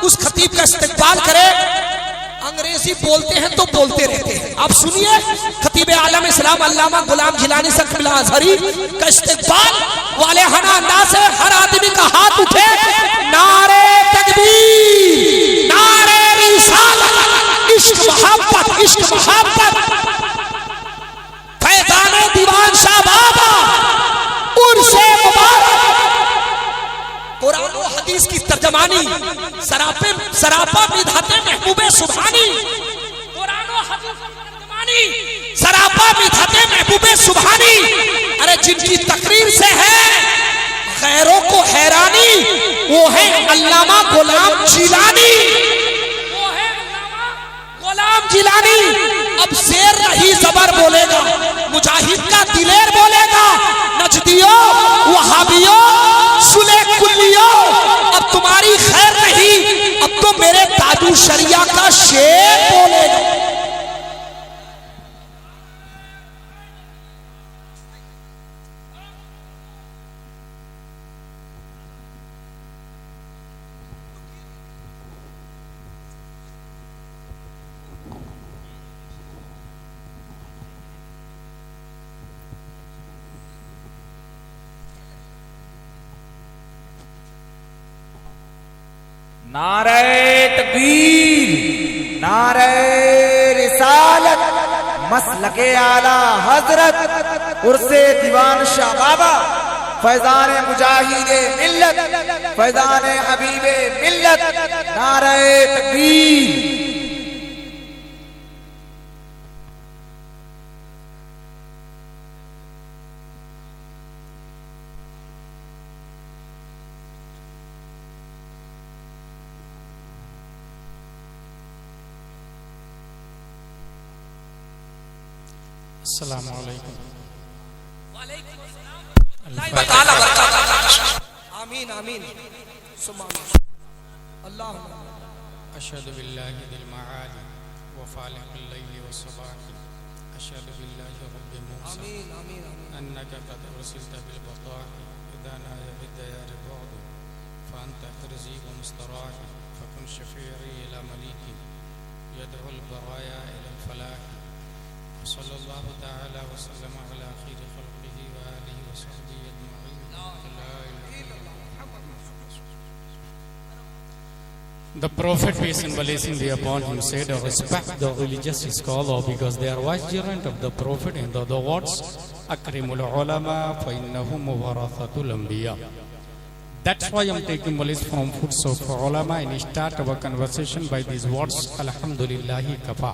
उस खतीब का इस्तेकबाल करे। अंग्रेजी बोलते हैं तो बोलते रहते हैं। आप सुनिए खतीब आलम इस्लाम अल्लामा गुलाम जिलानी सखबिल अज़हरी का इस्तेकबाल वाले हना अंदाज से हर आदमी का हाथ उठे, नारे तकबीर, नारे रिसालत, इश्क मोहब्बत, इश्क मोहब्बत, फैज़ाने दीवान शाह बाबा, उर्से मुबारक। कुरान और हदीस की तर्जमानी सरापा मिधाते महबूबे सुभानी, कुरान और हदीस की तर्जमानी सरापा मिधाते महबूबे सुभानी। अरे जिनकी तकरीर से है गैरों को हैरानी, वो है अल्लामा गुलाम जिलानी, वो है अल्लामा गुलाम जिलानी। अब शेर नहीं जबर बोलेगा, मुजाहिद का दिलेर बोलेगा, नजदियों वहाबियों सुले कुल्लियों, अब तुम्हारी खैर नहीं, अब तो मेरे ताजू शरिया का शेर बोलेगा। नारे तकबीर, नारे रिसालत, मसलके आला हजरत उर्से दीवान शाह बाबा, फैजाने मुजाहिदे मिल्लत, फैजाने हबीबे मिल्लत, नारे तकबीर। अस्सलामु अलैकुम। आमीन आमीन अल्लाह। अशहदु बिल्लाहि बिल मआली व फालिक़िल लैली व सबाही, अशहदु बिल्लाहि रब्बि मूसा आमीन आमीन अन्नका क़द उरसिलत बिल बक़ा'i इज़ा नाया बिद्दयार बु'द फ़अन्त हिर्ज़ी व मुस्तराही फ़कुन शफ़ी'i इला मलीकी यदउल बराया इलल फ़लाह। सल्लल्लाहु तआला व सल्लम अला खैरि खल्क़िही व आलिहि व सहबिही अजमईन। The Prophet, peace and blessing be upon him, said, respect the religious scholar because they are vicegerent of the Prophet in the other words, Akrimul ulama fa innahum warathatul anbiya. That's why I'm taking knowledge from foods of ulama and start our conversation by these words, Alhamdulillahi kafa.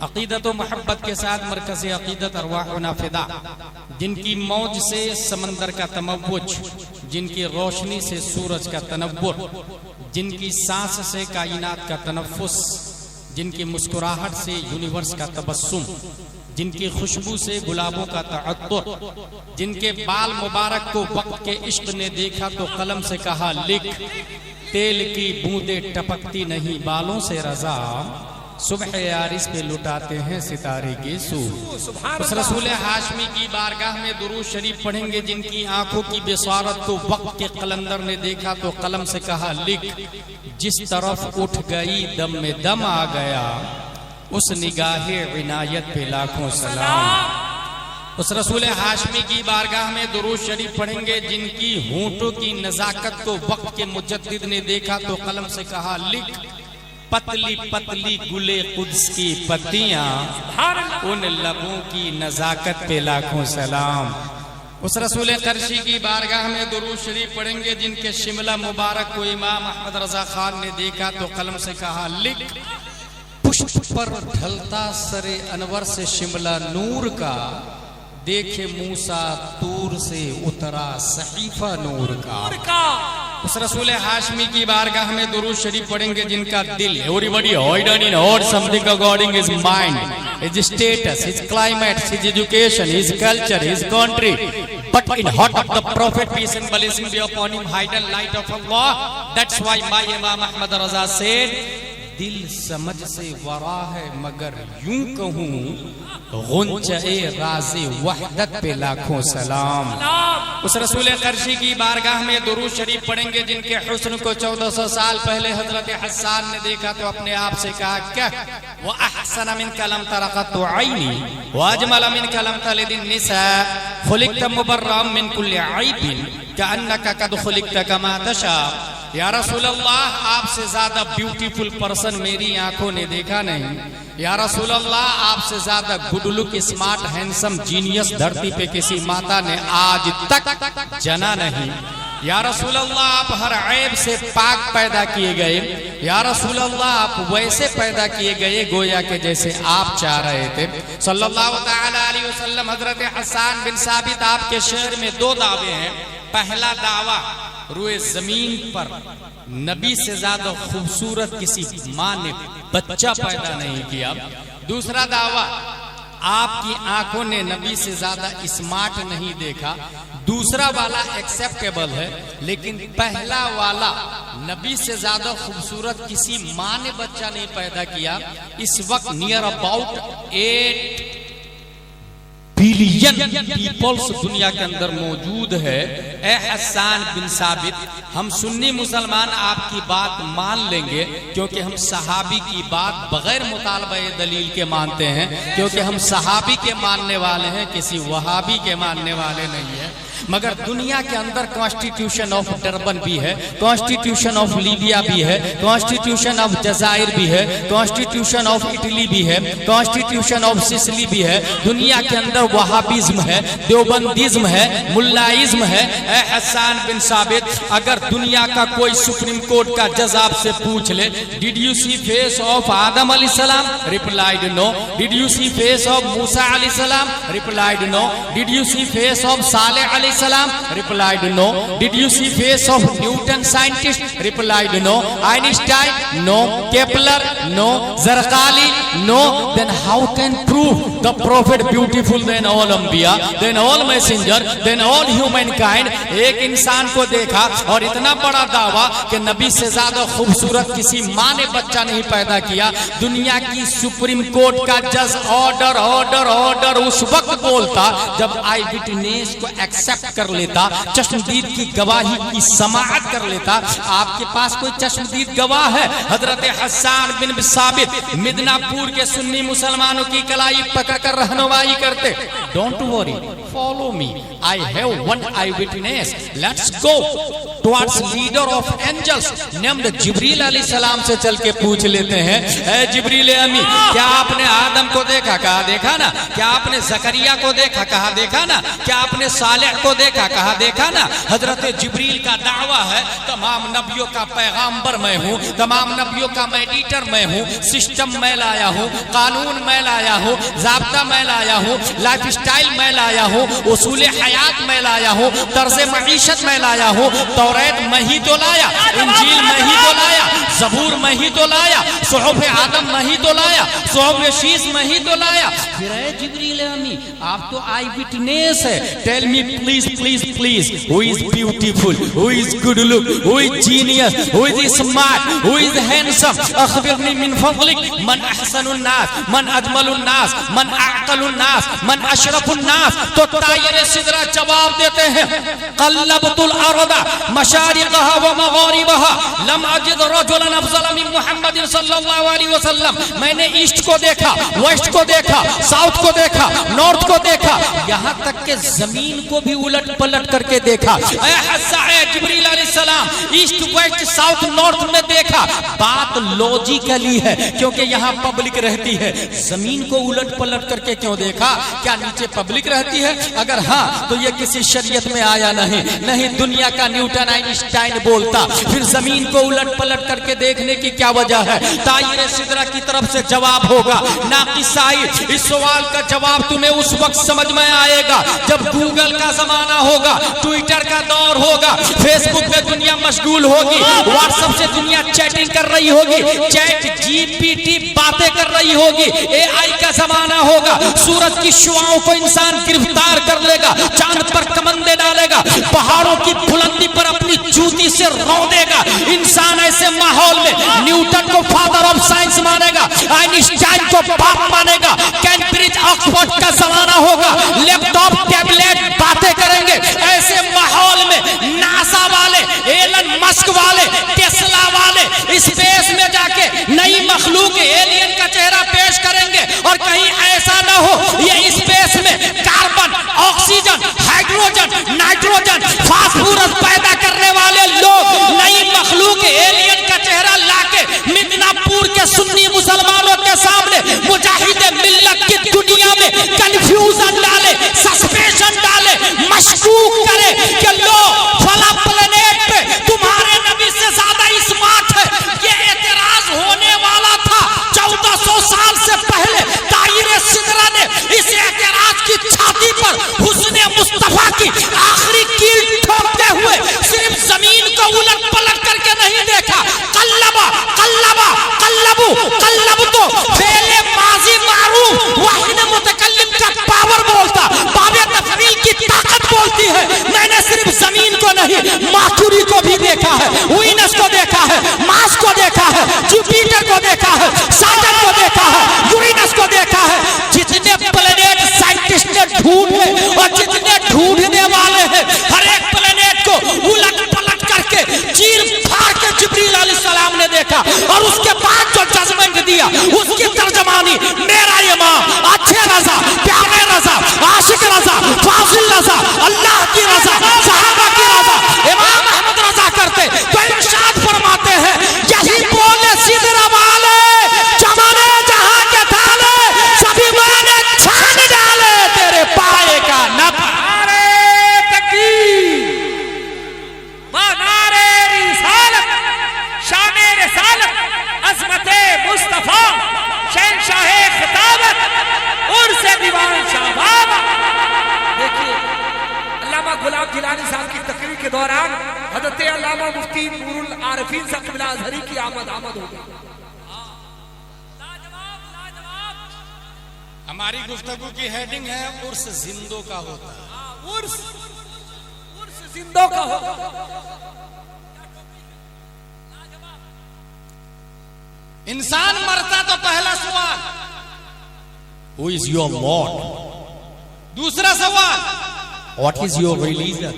अक़ीदत व मोहब्बत के साथ मरकज़ अक़ीदत अरवाहुना फ़िदा, जिनकी मौज से समंदर का तमव्वुज, जिनकी रोशनी से सूरज का तनव्वुर, जिनकी सांस से कायनात का तनफ़्फ़ुस, जिनकी मुस्कुराहट से यूनिवर्स का तबस्सुम, जिनकी खुशबू से गुलाबों का तअत्तुर, जिनके बाल मुबारक को वक्त के इश्क ने देखा तो कलम से कहा लिख, तेल की बूंदें टपकती नहीं बालों से रज़ा, सुबह यारिस पे लुटाते हैं सितारे के सूर। उस रसूल हाशमी की बारगाह में दुरूद शरीफ पढ़ेंगे, जिनकी आंखों की बेसारत को वक्त के कलंदर ने देखा तो कलम से कहा लिख, जिस तरफ उठ गई दम में दम आ गया, उस निगाहे इनायत पे लाखों सलाम। उस रसूल हाशमी की बारगाह में दुरूद शरीफ पढ़ेंगे जिनकी होंठों की नजाकत को वक्त के मुजद्दिद ने देखा तो कलम से कहा लिख, पतली पतली गुले कुद्स की पत्तियां, उन लबों की नजाकत पे लाखों सलाम। उस रसूल करशी की बारगाह में दुरूद शरीफ पढ़ेंगे जिनके शिमला मुबारक को इमाम अहमद रजा खान ने देखा तो कलम से कहा लिख, पुष्प पर ढलता सरे अनवर से शिमला नूर का, देखे मूसा तूर से उतरा सहीफा नूर का। उस रसूल हाशमी की बारगाह में दुरूद शरीफ पढ़ेंगे जिनका दिल, everybody hidden in heart something regarding his mind, his status, his climate, his education, his culture, his country, but in heart of the Prophet peace and blessing be upon him hidden light of Allah. That's why my Imam Ahmad Raza said, दिल समझ से वरा है मगर यूं कहूं गुंचे राज़े वहदत पे लाखों सलाम। उस रसूल करशी की बारगाह में दुरूद शरीफ पढ़ेंगे जिनके हुस्न को 1400 साल पहले हजरत हसन ने देखा तो अपने आप से कहा क्या, वो अहसन मिन कलम तरक़त आईनी व अजमल मिन कलम तलिदिन निसा खुलिक़त मुबर्रम मिन कुल्लि ऐबिन कअन्नका कद खुलिक़त कमा तशा। या रसूल अल्लाह, आपसे ज्यादा ब्यूटीफुल पर्सन मेरी आंखों ने देखा नहीं। या रसूल अल्लाह, आपसे ज्यादा good look smart handsome genius धरती पे किसी माता ने आज तक जना नहीं। या रसूल अल्लाह, आप हर ऐब से पाक पैदा किए गए। या रसूल अल्लाह, आप वैसे पैदा किए गए गोया के जैसे आप चाह रहे थे। सल्लल्लाहु तआला अलैहि वसल्लम। हजरत हसन बिन साबित आपके शहर में 2 दावे हैं। पहला दावा, रुए जमीन पर नबी से ज्यादा खूबसूरत किसी माँ ने बच्चा पैदा नहीं किया। दूसरा दावा, आपकी आंखों ने नबी से ज्यादा स्मार्ट नहीं देखा। दूसरा वाला एक्सेप्टेबल है, लेकिन पहला वाला नबी से ज्यादा खूबसूरत किसी माँ ने बच्चा नहीं पैदा किया। इस वक्त नियर अबाउट 8 बिलियन पीपल्स दुनिया के अंदर मौजूद है। ए हसन बिन साबित, हम सुन्नी मुसलमान आपकी बात मान लेंगे क्योंकि हम सहाबी की बात बगैर मुतालबा दलील के मानते हैं, क्योंकि हम सहाबी के मानने वाले हैं, किसी वहाबी के मानने वाले नहीं है। मगर दुनिया के अंदर कॉन्स्टिट्यूशन ऑफ डरबन भी है, कॉन्स्टिट्यूशन ऑफ लीबिया भी है, कॉन्स्टिट्यूशन ऑफ जजायर भी है, कॉन्स्टिट्यूशन ऑफ इटली भी है, कॉन्स्टिट्यूशन ऑफ सिसली भी है। दुनिया के अंदर वहाबिज्म है, देवबंदीज्म है, मुल्लाइज्म है। ए हसन बिन साबित, अगर दुनिया का कोई सुप्रीम कोर्ट का जज आपसे पूछ ले, did you see face of Adam अलैहिस्सलाम? Replied no. Did you see face of Musa अलैहिस्सलाम? Replied no. Did you see face of Saleh अलैहिस्सलाम? Replied no. Did you see face of Newton scientist? Replied no. Einstein? No. Kepler? No. Zarqali? No. Then how can prove the profit beautiful then all अंबिया, then all messenger, then all human humankind इंसान को देखा और इतना बड़ा दावा कि नबी से ज्यादा खूबसूरत किसी माँ ने बच्चा नहीं पैदा किया। दुनिया की सुप्रीम कोर्ट का जज ऑर्डर ऑर्डर ऑर्डर उस वक्त बोलता जब आई विटनेस को एक्सेप्ट कर लेता, चश्मदीद की गवाही की समाअत कर लेता। आपके पास कोई चश्मदीद गवाह है? हजरत हसन बिन साबित मिदनापुर के सुन्नी मुसलमानों की कलाई पकड़कर रहनुमाई करते। Don't worry, follow me, I have one eye witness, let's go towards leader of angels named Jibril अलैहिस्सलाम से चल के पूछ लेते हैं, ए जिब्रील अमी, क्या आपने आदम को देखा? कहा देखा ना। क्या आपने जकरिया को देखा? कहा देखा ना। क्या आपने सालेह को देखा? कहा देखा ना। हजरत जिब्रील का दावा है तमाम नबियों का पैगाम्बर मैं हूँ, तमाम नबियों का मेडिएटर मैं हूँ, सिस्टम मैं लाया हूँ, कानून मैं लाया हूँ, ज़ाब्ता मैं लाया हूँ, लाइफ स्टाइल मैं लाया हूँ, उसूल हयात मैं लाया हूँ, तर्ज मईशत मैं लाया हूँ। तौरात मैं ही तो लाया, इंजील मैं ही तो लाया, ज़बूर मैं ही तो लाया, सुहूफ आदम मैं ही तो लाया, सुहूफ शीस मैं ही तो लाया। फिर है जिब्रील अमी, आप तो आई विटनेस है। Tell me please please please, who is beautiful, who is good look, who is genius, who is smart, who is handsome? अखबिरनी मिन फज़लिक, मन अहसनुन नास, मन अजमलुन नास, मन अअक़लुन नास, मन अशरफुन नास। तो तायर सिदरा जवाब देते हैं, क़ल्लबतुल अर्दा मशारिक़हा व मग़ारिबहा लम अजिद रजुलन अफ़ज़ल मिन मुहम्मद सल्लल्लाहु अलैहि वसल्लम। मैंने ईस्ट को देखा, वेस्ट को देखा, साउथ को देखा, नॉर्थ को देखा, यहाँ तक के जमीन को भी उलट पलट करके देखा। जिब्रील अलैहिस्सलाम ईस्ट वेस्ट साउथ नॉर्थ में देखा। बात लॉजिकली है, क्योंकि यहाँ पब्लिक रहती है। जमीन को उलट पलट करके क्यों देखा? क्या नीचे पब्लिक रहती है? अगर हाँ तो ये किसी शरीयत में आया नहीं दुनिया का न्यूटन आइंस्टाइन बोलता। फिर जमीन को उलट पलट करके देखने की क्या वजह है? तायरे सिदरा की तरफ से जवाब होगा नाकिसाई। इस सवाल का जवाब तुम्हें उस वक्त समझ में आएगा जब गूगल का जमाना होगा, ट्विटर का दौर होगा, फेसबुक पे दुनिया मशगूल होगी, व्हाट्सएप से दुनिया चैटिंग कर रही होगी, चैट जीपीटी बातें कर रही होगी, एआई का जमाना होगा। सूरज की शुआओं को इंसान गिरफ्तार कर लेगा, चांद पर कमंदे डालेगा, पहाड़ों की बुलंदी पर अपनी जूती से रौंदेगा। इंसान ऐसे माहौल में न्यूटन को फादर ऑफ साइंस मानेगा, आइंस्टाइन को बाप मानेगा। कैम्ब्रिज ऑक्सफोर्ड का जमाना होगा, लैपटॉप टैबलेट बातें करेंगे। ऐसे माहौल में नासा वाले, एलन मस्क वाले, टेस्ला वाले स्पेस में जाके नई मखलूक एलियन का चेहरा पेश करेंगे। और कहीं ऐसा ना हो ये स्पेस में carbon, oxygen, hydrogen, nitrogen, phosphorus पैदा करने वाले लोग नई मखलूक एलियन का चेहरा लाके मिदनापुर के सुन्नी मुसलमानों के सामने मुजाहिदे मिल्लत की दुनिया में कंफ्यूजन डाले, सस्पेंशन डाले, मशकूक करे कि लो फला प्लेनेट पे तुम्हारे नबी से ज्यादा स्मार्ट है। ये एतराज होने वाला था 1400 साल से पहले। तायरे सिदरा ने इस एतराज की छाती पर हुस्ने मुस्तफा की आखिरी कील ठोकते हुए सिर्फ जमीन को उलट पलट करके नहीं देखा। कल्लबा कल्लबा कल्लबू कल्लब तो फेले माजी मारूफ वाहिद मुतकल्लिम का पावर बोलता, बाबे तफरील की ताकत बोलती है। मैंने सिर्फ जमीन को नहीं मार्क्यूरी को भी देखा है, वीनस को देखा है, मार्स को देखा है, जुपिटर को देखा है, सैटर्न को देखा है, यूरेनस को देखा है। जितने प्लेनेट साइंटिस्ट ने ढूंढे और जितने ढूंढने वाले हैं, हर एक प्लेनेट को उलट पलट करके चीर फाड़ के जिब्रील अलैहिस्सलाम ने देखा। और उसके बाद जो जजमेंट दिया उसकी तर्जमानी मेरा इमाम, अच्छे रजा, प्यारे रजा, आशिक रजा, फाजिल रजा, अल्लाह की रजा, सहाबा की रजा, इमाम अहमद रजा करते तो इरशाद फरमाते हैं यही बोले सिदरा वाले जमाने जहां के थाले सभी मैंने छान डाले तेरे पाए का नब। नारे तकबीर व नारे रिसालत, शाने रिसालत, अज़मते मुस्तफा, शहंशाहे खिताबत, उर्से दीवान शाह बाबा। देखिए अल्लामा गुलाम जिलानी साहब की तकरीर के दौरान हज़रत अल्लामा मुफ्ती नूरुल आरिफीन साहब क़िबला अज़हरी की आमद हो गई। हमारी गुफ्तगू की हेडिंग है उर्स जिंदों का होता है। उर्स जिंदों का होता। इंसान मरता तो पहला सवाल हु इज योर लॉर्ड, दूसरा सवाल व्हाट इज योर रिलीजन,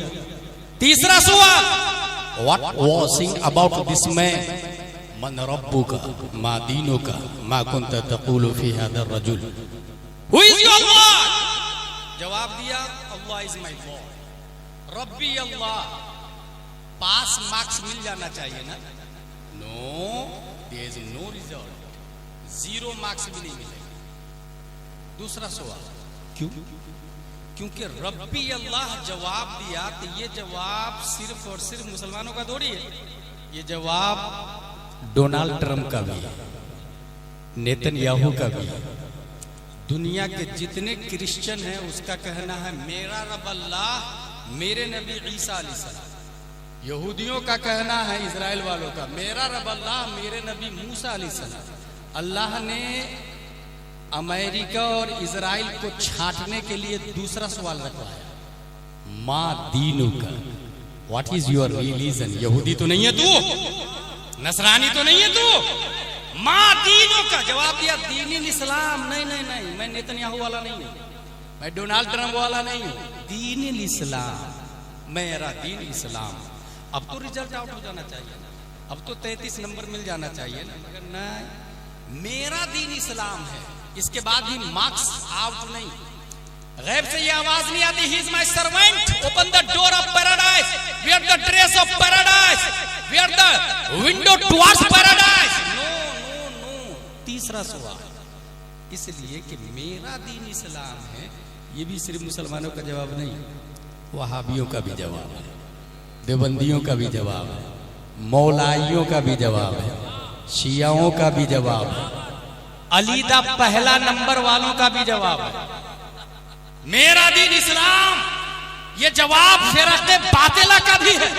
तीसरा सवाल what was saying about this man, मन रब्बुका, मा दीनुका, मा कुंत तक़ूलु फी हादा रजुल, हु इज योर लॉर्ड। जवाब दिया अल्लाह is my Lord, rabi Allah. Pass marks मिल जाना चाहिए ना? No, there is no result, 0 marks भी नहीं मिलेगा। दूसरा सवाल क्यों? क्योंकि रब्बी अल्लाह जवाब दिया तो ये जवाब सिर्फ और सिर्फ मुसलमानों का थोड़ी है, ये जवाब डोनाल्ड ट्रंप का भी है, नेतन्याहू का भी है, दुनिया के जितने क्रिश्चियन हैं उसका कहना है मेरा रब अल्लाह, मेरे नबी ईसा अलैहिस्सलाम। यहूदियों का कहना है, इजराइल वालों का, मेरा रब अल्लाह, मेरे नबी मूसा अलैहिस्सलाम। अल्लाह ने अमेरिका और इजराइल को छांटने के लिए दूसरा सवाल रखवाया, माँ दीनू का, व्हाट इज योर रिलीजन। यहूदी तो नहीं है तू, नसरानी तो नहीं है तू, माँ दीनू का। जवाब दिया दीन इस्लाम। नहीं नहीं नहीं, मैं नेतन्याहू वाला नहीं हूँ, मैं डोनाल्ड ट्रंप वाला नहीं हूँ, दीन इस्लाम, मेरा दीन इस्लाम। अब तो रिजल्ट आउट हो जाना चाहिए ना, अब तो 33 नंबर मिल जाना चाहिए ना, मगर नहीं, मेरा दीन इस्लाम है, इसके बाद भी मार्क्स आउट नहीं। गैब से ये आवाज नहीं आती, he is my servant, open the door of paradise, where the dress of paradise, where the window towards paradise. No no no. तीसरा सवाल, इसलिए कि मेरा दीन इस्लाम है, ये भी सिर्फ मुसलमानों का जवाब नहीं, वहाबियों का भी जवाब है, देवबंदियों का भी जवाब है, मौलाइयों का भी जवाब है, शियाओं का भी जवाब है, अलीदा पहला नंबर वालों का भी जवाब है। मेरा दीन इस्लाम, ये जवाब फिरक़े बातिला का भी है।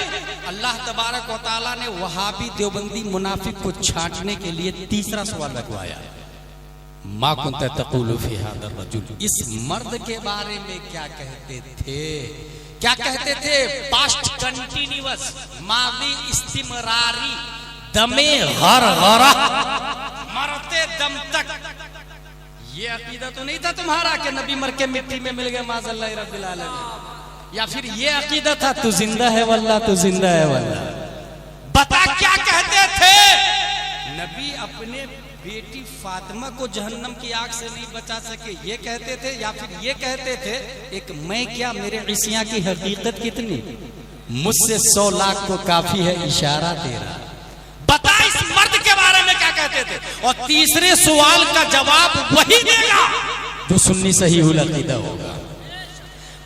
अल्लाह तबारक व तआला ने वहाबी देवबंदी मुनाफिक को छांटने के लिए तीसरा सवाल रखवाया, मा कुंत तक़ूलु फी हाज़ा रजुल, इस मर्द के बारे में क्या कहते थे, क्या कहते थे? पास्ट कंटिन्यूअस, मादी इस्तिमरारी, दमे गरगरा, मरते दम तक। ये अकीदा तो नहीं था तुम्हारा कि नबी मर के मिट्टी में मिल गए माज़ल्लाह रब्बिल आलमीन, या फिर ये अकीदा था तू जिंदा है वल्लाह, तू जिंदा है वल्लाह। बता क्या कहते थे? नबी अपने बेटी फातिमा को जहन्नम की आग से नहीं बचा सके, ये कहते थे, या फिर ये कहते थे एक मैं क्या मेरे इसिया की हकीकत कितनी, मुझसे 100 लाख को काफी है इशारा तेरा। बता इस मर्द के बारे में क्या कहते थे? और तीसरे सवाल का जवाब वही देगा जो सुन्नी सहीहुल अकीदा होगा।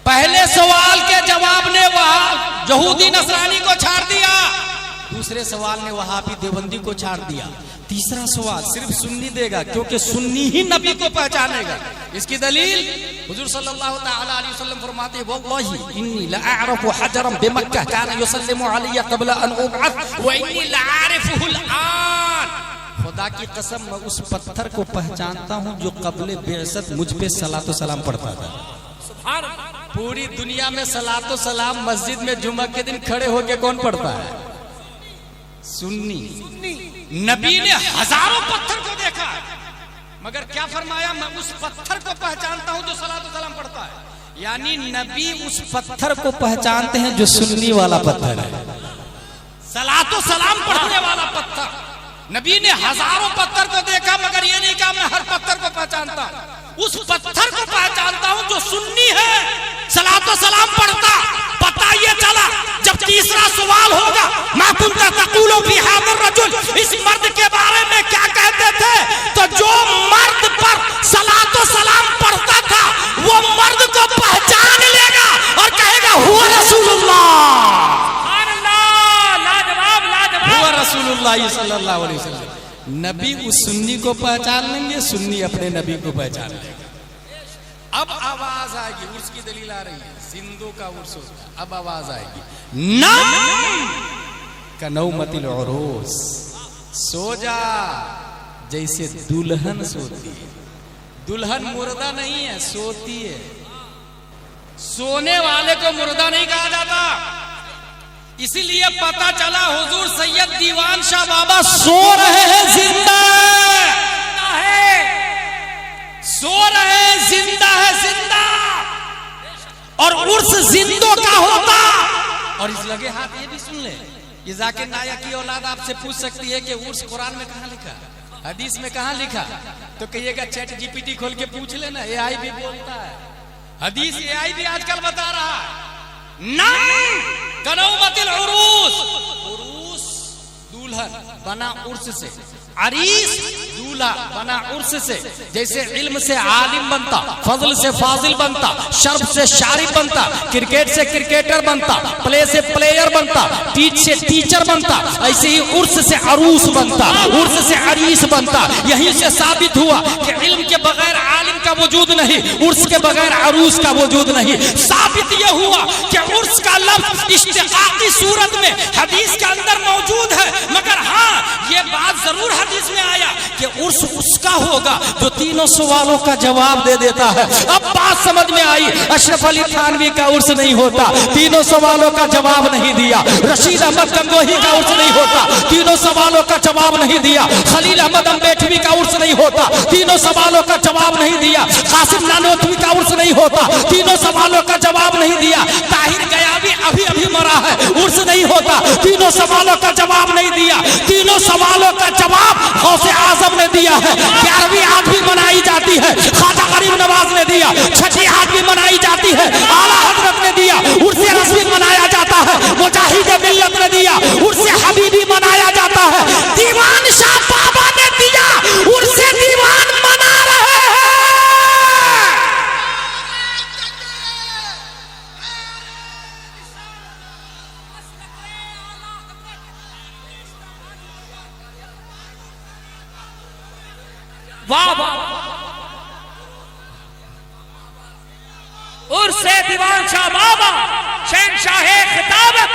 पहले सवाल के जवाब ने वहां यहूदी नसरानी को छाड़ दिया, दूसरे सवाल ने वहाबी देवबंदी को छाड़ दिया, तीसरा सवाल सिर्फ सुन्नी देगा, क्योंकि सुन्नी ही नबी को पहचानेगा। इसकी दलील हुजूर सल्लल्लाहु तआला अलैहि वसल्लम फरमाते हैं, वल्लाहि इन्नी लअअरफु हजरन बिमक्का कान युसल्लिमु अलैया क़ब्ल अन उबअथ व इन्नी लअअरिफुहुल आन। खुदा की कसम, मैं उस पत्थर को पहचानता हूं जो क़ब्ल बिअसत मुझ पे सलातो सलाम पढ़ता था। सुभान अल्लाह। पूरी दुनिया में सलातो सलाम मस्जिद में जुमा के दिन खड़े होकर कौन पढ़ता है? सुन्नी। नबी ने हजारों पत्थर को देखा, मगर क्या फरमाया? मैं उस पत्थर को पहचानता हूं जो सलातो सलाम पढ़ता है। यानी नबी उस पत्थर को पहचानते हैं जो सुन्नी वाला पत्थर है, सलातो सलाम पढ़ने वाला पत्थर। नबी ने हजारों पत्थर को देखा, मगर ये नहीं कहा मैं हर पत्थर को पहचानता हूं, उस पत्थर को पहचानता हूं जो सुन्नी है, सलातो सलाम पढ़ता। पता ये चला जब तीसरा सवाल होगा, मा कुंत तक़ूलु फी हाज़ा रजुल, इस मर्द के बारे में क्या कहते थे, तो जो मर्द पर सलातो सलाम पढ़ता था वो मर्द को पहचान लेगा और कहेगा हुवा रसूलुल्लाह, सुभान अल्लाह, लाजवाब लाजवाब, हुवा रसूलुल्लाह सल्लल्लाहु अलैहि वसल्लम। नबी उस सुन्नी को पहचान लेंगे, सुन्नी अपने नबी को पहचान लेंगे। अब आवाज आएगी, उर्स की दलील आ रही है, जिंदों का उर्स होगा, अब आवाज आएगी, नाम कनौमतिल उरूस, सो जा जैसे दुल्हन सोती है। दुल्हन मुर्दा नहीं है, सोती है। सोने वाले को मुर्दा नहीं कहा जाता। इसीलिए पता चला हुजूर सैयद दीवान शाह बाबा सो रहे हैं, जिंदा है, सो रहे हैं, जिंदा है, जिंदा। और उर्स जिंदों का होता। और इस लगे हाथ ये भी सुन ले, ये जाकिर नायक की औलाद आपसे पूछ सकती है कि उर्स कुरान में कहां लिखा, हदीस में कहां लिखा, तो कहिएगा चैट जीपीटी खोल के पूछ लेना, एआई भी बोलता है, हदीस एआई भी आजकल बता रहा है। नाम कनौमतिल उरूस, उरूस दुल्हन बना उर्स से, अरीस दूल्हा बना उर्स से। जैसे इल्म से आलिम बनता, फजल से फाजिल बनता, शर्फ से शारिफ बनता, क्रिकेट से क्रिकेटर बनता, प्ले से प्लेयर बनता, टीच से टीचर बनता, ऐसे ही उर्स से अरूस बनता, उर्स से अरीस बनता। यहीं से साबित हुआ कि इल्म के बगैर आलिम का वजूद नहीं, उर्स के बगैर अरूस का वजूद नहीं। साबित यह हुआ कि उर्स का लफ्ज इश्तिकाकी सूरत में हदीस के अंदर मौजूद है, मगर हाँ ये बात जरूर हदीस में आया कि उर्स उसका होगा जो तीनों सवालों का जवाब दे देता है। अब बात समझ में आई, अशरफ अली थानवी का उर्स नहीं होता, तीनों सवालों का जवाब नहीं दिया। रशीद अहमद गंगोही का उर्स नहीं होता, तीनों सवालों का जवाब नहीं दिया। खलील अहमद अम्बेडवी का उर्स नहीं होता, तीनों सवालों का जवाब नहीं दिया। कासिम नानोतवी का उर्स नहीं होता, तीनों सवालों का जवाब नहीं दिया। ताहिर गयावी अभी अभी मरा है, उर्स नहीं होता। तीनों सवालों का जवाब नहीं दिया, तीनों सवालों का जवाब गौसे आजम ने दिया है। 11वीं आठ भी मनाई जाती है, ख्वाजा गरीब नवाज ने दिया। 6ठी आठ भी मनाई जाती है, आला हजरत ने दिया। उर्से रस्मी मनाया जाता है, मुजाहिद मिल्लत ने दिया। उर्से हबीबी मनाया जाता है, दीवान शाह बाबा ने दिया। उर्से दीवान मना रहे हैं। वाह वाह, उर्से दीवान शाह बाबा, शहंशाह खिताबत,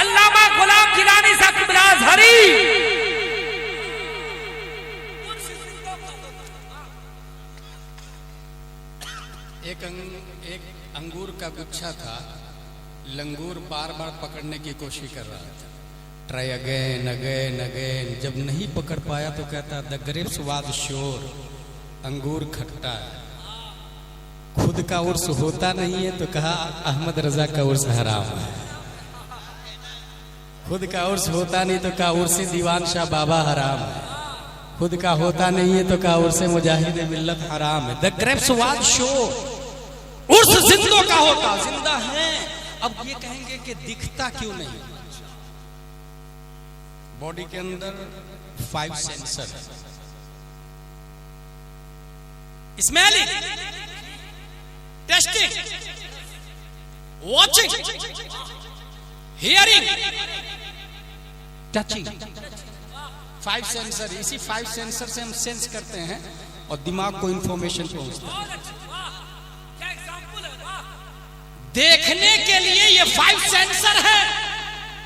अल्लामा गुलाम जिलानी साहब बिलाज हरी। एक अंगूर का गुच्छा था, लंगूर बार बार पकड़ने की कोशिश कर रहा था। ट्राई अगेन अगेन अगेन, जब नहीं पकड़ पाया तो कहता द ग्रेप्स वाज श्योर, अंगूर खट्टा है। खुद का उर्स होता नहीं है तो कहा अहमद रजा का उर्स हराम है। खुद का उर्स होता नहीं तो कहा उर्से दीवान शाह बाबा हराम है। खुद का होता नहीं है तो कहा उर्से मुजाहिद मिल्लत हराम है। द ग्रेप्स वाज श्योर, उर्स जिंदों का होता, जिंदा है। अब ये कहेंगे कि दिखता क्यों नहीं? बॉडी के अंदर 5 सेंसर है, smelling, testing, watching, hearing, touching. 5 sensor, इसी 5 सेंसर से हम सेंस करते हैं और दिमाग को इंफॉर्मेशन पहुंचता है। देखने के लिए ये 5 सेंसर है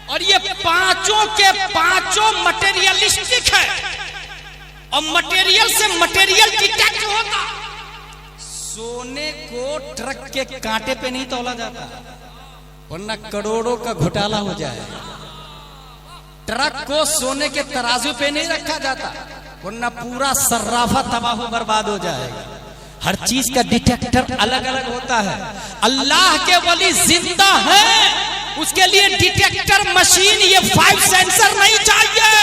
और ये पांचों के पांचों मटेरियलिस्टिक है और मटेरियल से मटेरियल डिटेक्ट होता। सोने को ट्रक के कांटे पे नहीं तौला जाता, वरना करोड़ों का घोटाला हो जाए। ट्रक को सोने के तराजू पे नहीं रखा जाता, वरना पूरा सर्राफा तबाह बर्बाद हो जाएगा। हर चीज का डिटेक्टर अलग अलग होता है। अल्लाह के वली जिंदा है, उसके लिए डिटेक्टर मशीन ये 5 सेंसर नहीं चाहिए।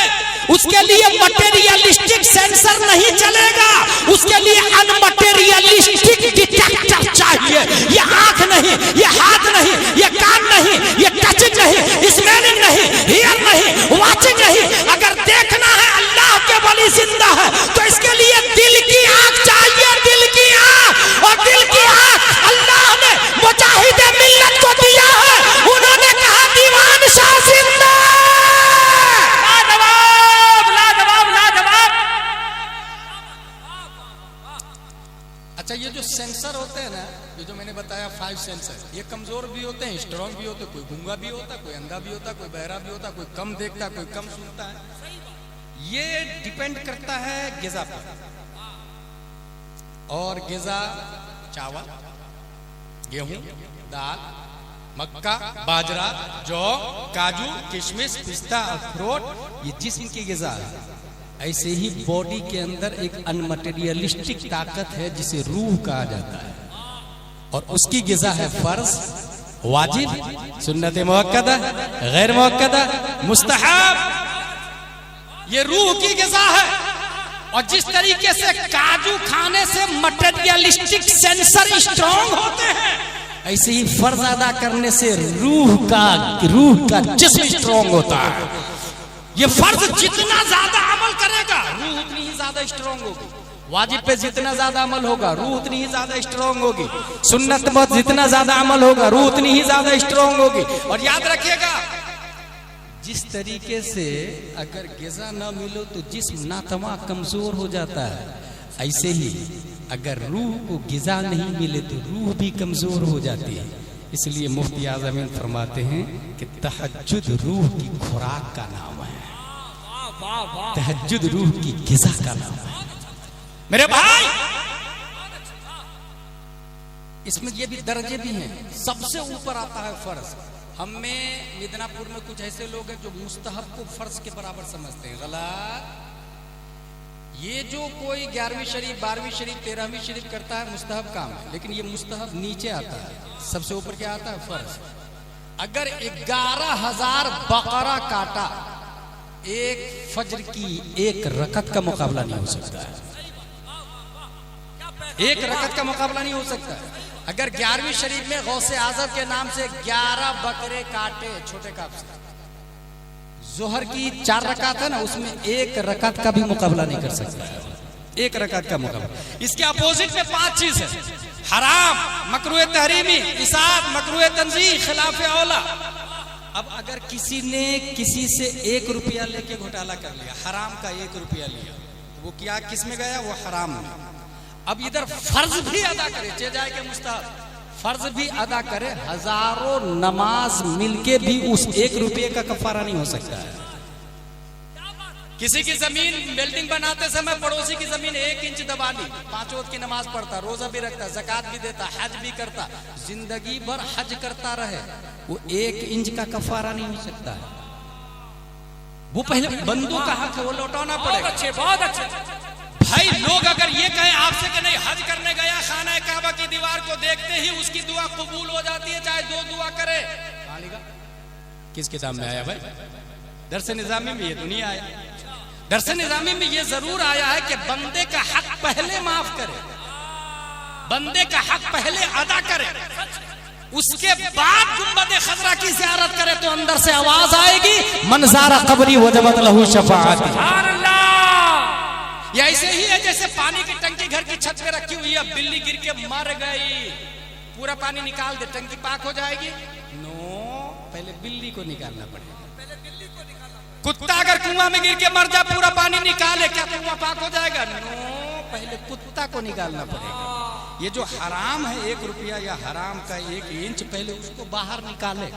उसके लिए मटेरियलिस्टिक सेंसर नहीं चलेगा, उसके लिए अनमटेरियलिस्टिक डिटेक्टर चाहिए। ये आंख नहीं, ये हाथ नहीं, ये कान नहीं, ये टचिंग नहीं, स्मेलिंग नहीं, हियर नहीं, वाचिंग नहीं। अगर देखना है अल्लाह के वली जिंदा है तो इसके लिए दिल की आंख चाहिए, दिल की आंख। और दिल की आंख अल्लाह ने मुजाहिद मिल्लत को दिया है। उन्होंने कहा दीवान शाह जिंदा। अच्छा, ये जो सेंसर होते हैं ना, ये जो मैंने बताया 5 सेंसर, ये कमजोर भी होते हैं, स्ट्रांग भी होते हैं। कोई गूंगा भी होता, कोई अंधा भी होता, कोई बहरा भी होता, कोई कम देखता, कोई कम सुनता है। ये डिपेंड करता है ग़िज़ा पर। और ग़िज़ा चावल, गेहूं, दाल, मक्का, बाजरा, जौ, काजू, किशमिश, पिस्ता, अखरोट, ये जिस्म की ग़िज़ा है। ऐसे ही बॉडी के अंदर एक अनमटेरियलिस्टिक ताकत है जिसे रूह कहा जाता है, और उसकी ग़िज़ा है फर्ज, वाजिब, सुन्नत मुअक्कदा, गैर मुअक्कदा, मुस्तहब। ये रूह की ग़िज़ा है। और जिस तरीके से काजू खाने से मटेरियलिस्टिक सेंसर स्ट्रांग होते हैं, ऐसे ही फर्ज अदा करने से रूह का जिस्म स्ट्रांग होता है। ये फर्ज जितना ज्यादा अमल करेगा, रूह उतनी ही ज्यादा स्ट्रांग होगी। वाजिब पे जितना ज्यादा अमल होगा, रूह उतनी ही ज्यादा स्ट्रांग होगी। सुन्नत पर जितना ज्यादा अमल होगा, रूह उतनी ही ज्यादा स्ट्रांग होगी। और याद रखिएगा, जिस तरीके से अगर ग़िज़ा ना मिलो तो जिस्म नातमा कमजोर हो जाता है, ऐसे ही अगर रूह को ग़िज़ा नहीं मिले तो रूह भी कमजोर हो जाती है। इसलिए मुफ्ती आज़मीन फरमाते हैं कि तहज्जुद रूह की खुराक का नाम है, तहज्जुद रूह की ग़िज़ा का नाम है। मेरे भाई, इसमें ये भी दर्जे भी हैं। सबसे ऊपर आता है फर्ज। हम में मिदनापुर में कुछ ऐसे लोग हैं जो मुस्तहब को फर्ज के बराबर समझते हैं। गलत। ये जो कोई 11वीं शरीफ, 12वीं शरीफ, 13वीं शरीफ करता है, मुस्तहब काम है, लेकिन ये मुस्तहब नीचे आता है। सबसे ऊपर क्या आता है? फर्ज। अगर 11,000 बकरा काटा, एक फज्र की एक रकत का मुकाबला नहीं हो सकता है। एक रकत का मुकाबला नहीं हो सकता है। अगर 11वीं शरीफ में गौसे आजम के नाम से 11 बकरे काटे छोटे काप से, जोहर की 4 रकात है ना, उसमें एक रकात का भी मुकाबला नहीं कर सकता है। एक रकात का मुकाबला। इसके अपोजिट में 5 चीज है, हराम, मकरूह तहरीमी, इसाद, मकरूह तंजीह, खिलाफ औला। अब अगर किसी ने किसी से 1 रुपया लेके घोटाला कर लिया, हराम का 1 रुपया लिया, वो क्या किस में गया? वो हराम में। अब इधर फर्ज भी अदा करे, चे जाए के मुस्तहब, फर्ज भी अदा करे, हजारों नमाज मिलके भी उस 1 रुपये का कफारा नहीं हो सकता है। किसी की जमीन बिल्डिंग बनाते समय पड़ोसी की जमीन 1 इंच दबा ली, 5 वक्त की नमाज पढ़ता, रोजा भी रखता, ज़कात भी देता, हज भी करता, जिंदगी भर हज करता रहे, वो 1 इंच का कफारा नहीं हो सकता है। वो पहले बंदों का हक है, वो लौटाना पड़ेगा। बहुत अच्छे। भाई लोग अगर ये कहें आपसे कि नहीं हज करने गया, खाना काबा की दीवार को देखते ही उसकी दुआ कबूल हो जाती है, चाहे 2 दुआ करे, किस किताब में आया भाई? दरस निजामी में ये दुनिया आया। दरस निजामी में ये जरूर आया है कि बंदे का हक पहले माफ करे, बंदे का हक पहले अदा करे, उसके बाद गुंबद खजरा की ज़ियारत करे तो अंदर से आवाज आएगी, मनज़ारा कब्री वजबत लहू शफाअती। या ऐसे ही है जैसे पानी की टंकी घर की छत पे रखी हुई है, बिल्ली गिर के मर गई, पूरा पानी निकाल दे, टंकी पाक हो जाएगी? नो, पहले बिल्ली को निकालना पड़ेगा। कुत्ता अगर कुआं में गिर के मर जाए, पूरा पानी निकाले, क्या कुआं पाक हो जाएगा? नो, पहले कुत्ता को निकालना पड़ेगा। ये जो हराम है 1 रुपया या हराम का 1 इंच, पहले उसको बाहर निकाले।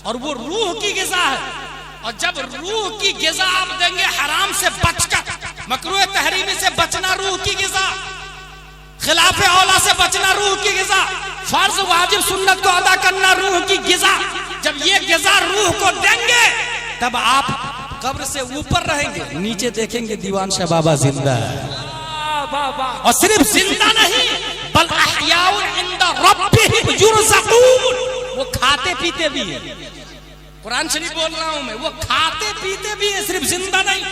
और वो रूह की गिज़ा है, और जब रूह की गिज़ा आप देंगे हराम से बचकर, मकरूह तहरीमी से बचना रूह की गिज़ा, खिलाफ औला से बचना रूह की गिज़ा, फर्ज वाजिब सुन्नत को अदा करना रूह की गिज़ा, जब ये गिज़ा रूह को देंगे तब आप कब्र से ऊपर रहेंगे, नीचे देखेंगे दीवान शाह बाबा जिंदा है। और सिर्फ जिंदा नहीं, बल अहयाउन इंदा रब्बिहिम युरज़क़ून, वो खाते पीते भी है। कुरान शरीफ बोल रहा हूं मैं, वो खाते पीते भी है, सिर्फ जिंदा नहीं।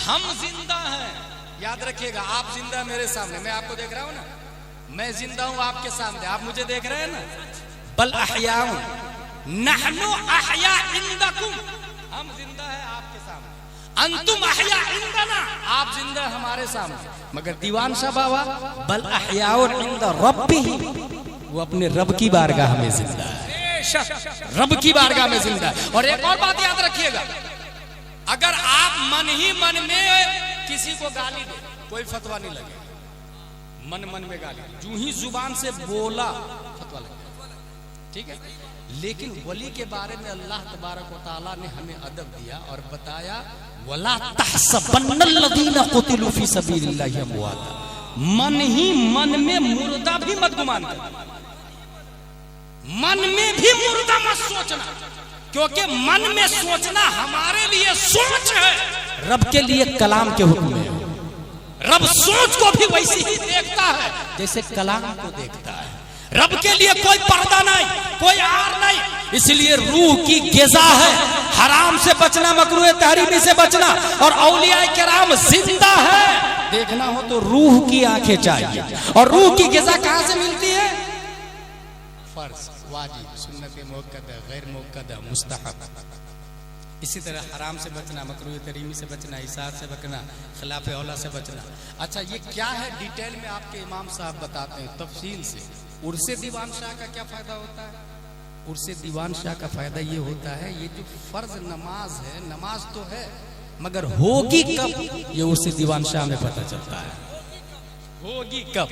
हम जिंदा हैं, याद रखिएगा। आप जिंदा मेरे सामने, मैं आपको देख रहा हूं ना, मैं जिंदा हूं आपके सामने, आप मुझे देख रहे हैं ना। बल अहयाउन नहनु अहया इंदकुम, हम जिंदा है आपके सामने, अंतुम अहया इंदना, आप जिंदा हमारे सामने। मगर दीवान शाह बाबा बल अहयाउन इंदा रब्बिही, वो अपने रब की बारगाह में जिंदा है, रब की बारगाह में जिंदा है। और एक और बात याद रखिएगा, अगर आप मन ही मन में किसी को गाली दे, कोई फतवा नहीं लगेगा। मन मन में गाली, जो ही जुबान से बोला फतवा लगेगा, ठीक है। लेकिन वली के बारे में अल्लाह तबारक व तआला ने हमें अदब दिया और बताया, वला तहसबन्नल्लज़ीना क़ुतिलू फ़ी सबीलिल्लाहि अमवाता, मन ही मन में मुर्दा भी मत गुमान कर, मन में भी मुर्दा मत सोचना, क्योंकि मन में सोचना हमारे लिए सोच है, रब के लिए कलाम के हुक्म है। रब सोच को भी वैसे ही देखता है जैसे कलाम को देखता है। रब के लिए कोई पर्दा नहीं, कोई आर नहीं, इसलिए रूह की गिज़ा है हराम से बचना, मकरूह तहरीमी से बचना। और औलियाए किराम जिंदा है, देखना हो तो रूह की आंखें चाहिए। और रूह की गिज़ा कहां से मिलती है? फर्ज, वाजिब, सुन्नत मुअक्कदा, गैर मुअक्कदा, मुस्तहब। इसी तरह हराम से बचना, मकरूह तहरीमी से बचना, इसाद से बचना, खिलाफ औला से बचना। अच्छा, ये क्या है डिटेल में आपके इमाम साहब बताते हैं तफसील से। उर्से दीवान शाह का क्या फायदा होता है? उर्से दीवान शाह का फायदा ये होता है, ये जो फर्ज नमाज है, नमाज तो है मगर होगी कब, ये उर्से दीवान शाह में पता चलता है। होगी कब,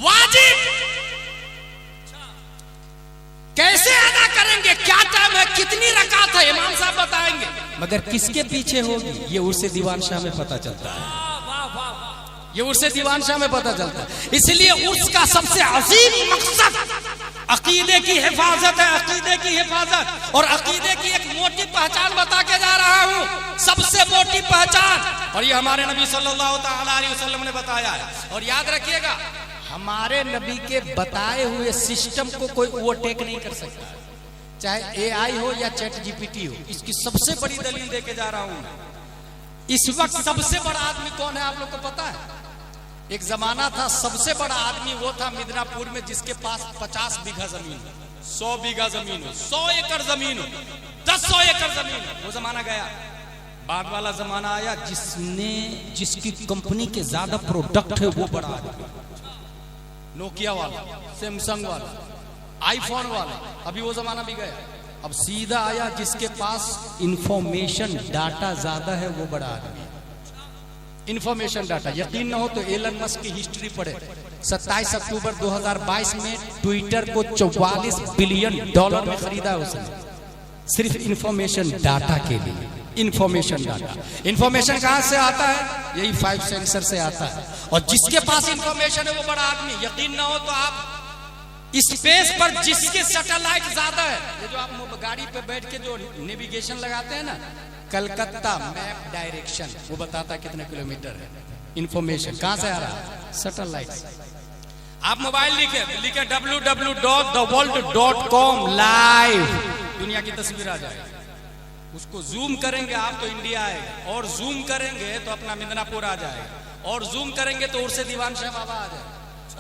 वाजिब कैसे अदा करेंगे, क्या टाइम है, कितनी रकात है, इमाम साहब बताएंगे। मगर किसके पीछे होगी, ये उर्से दीवान शाह में पता चलता है। ये उर्से दीवान शाह में पता चलता है। इसलिए उर्स का सबसे अजीम मकसद अकीदे की हिफाजत है, अकीदे की हिफाजत। और अकीदे की एक मोटी पहचान बता के जा रहा हूं, सबसे मोटी पहचान, और ये हमारे नबी सल्लल्लाहु अलैहि वसल्लम ने बताया है। और याद रखिएगा, हमारे नबी के बताए हुए सिस्टम को कोई ओवरटेक नहीं कर सकता, चाहे AI हो या चैट GPT हो। इसकी सबसे बड़ी दलील देके जा रहा हूं मैं। इस वक्त सबसे बड़ा आदमी कौन है आप लोग को पता है? एक जमाना था सबसे बड़ा आदमी वो था मिदनापुर में जिसके पास 50 बीघा जमीन हो, 100 बीघा जमीन हो, 100 एकड़ जमीन हो, 100 एकड़ जमीन हो। वो जमाना गया, बाद वाला जमाना आया जिसकी कंपनी के ज्यादा प्रोडक्ट है वो बड़ा आदमी। नोकिया वाला, सैमसंग वाला, आईफोन वाला, अभी वो जमाना भी गया। अब सीधा आया जिसके पास इंफॉर्मेशन डाटा ज्यादा है वो बड़ा आदमी। इंफॉर्मेशन डाटा, यकीन ना हो तो एलन मस्क की हिस्ट्री पढ़े। 27 अक्टूबर 2022 में ट्विटर को $44 बिलियन में खरीदा है उसने, सिर्फ इंफॉर्मेशन डाटा के लिए। इंफॉर्मेशन डाटा, इंफॉर्मेशन कहां से आता है? यही 5 सेंसर से आता है। और जिसके पास इंफॉर्मेशन है वो बड़ा आदमी। यकीन ना हो तो आप स्पेस पर जिसके सैटेलाइट ज्यादा है, ये जो आप गाड़ी पे बैठ के जो नेविगेशन लगाते हैं ना, कलकत्ता मैप डायरेक्शन, वो बताता कितने किलोमीटर है। इंफॉर्मेशन कहां से आ रहा है? सैटेलाइट। आप मोबाइल लिखे www.theworld.com लाइव, दुनिया की तस्वीर आ जाएगी। उसको जूम करेंगे आप तो इंडिया आएगा, और जूम करेंगे तो अपना मिदनापुर आ जाएगा, और जूम करेंगे तो उर्से दीवान शाह बाबा आ जाएगा,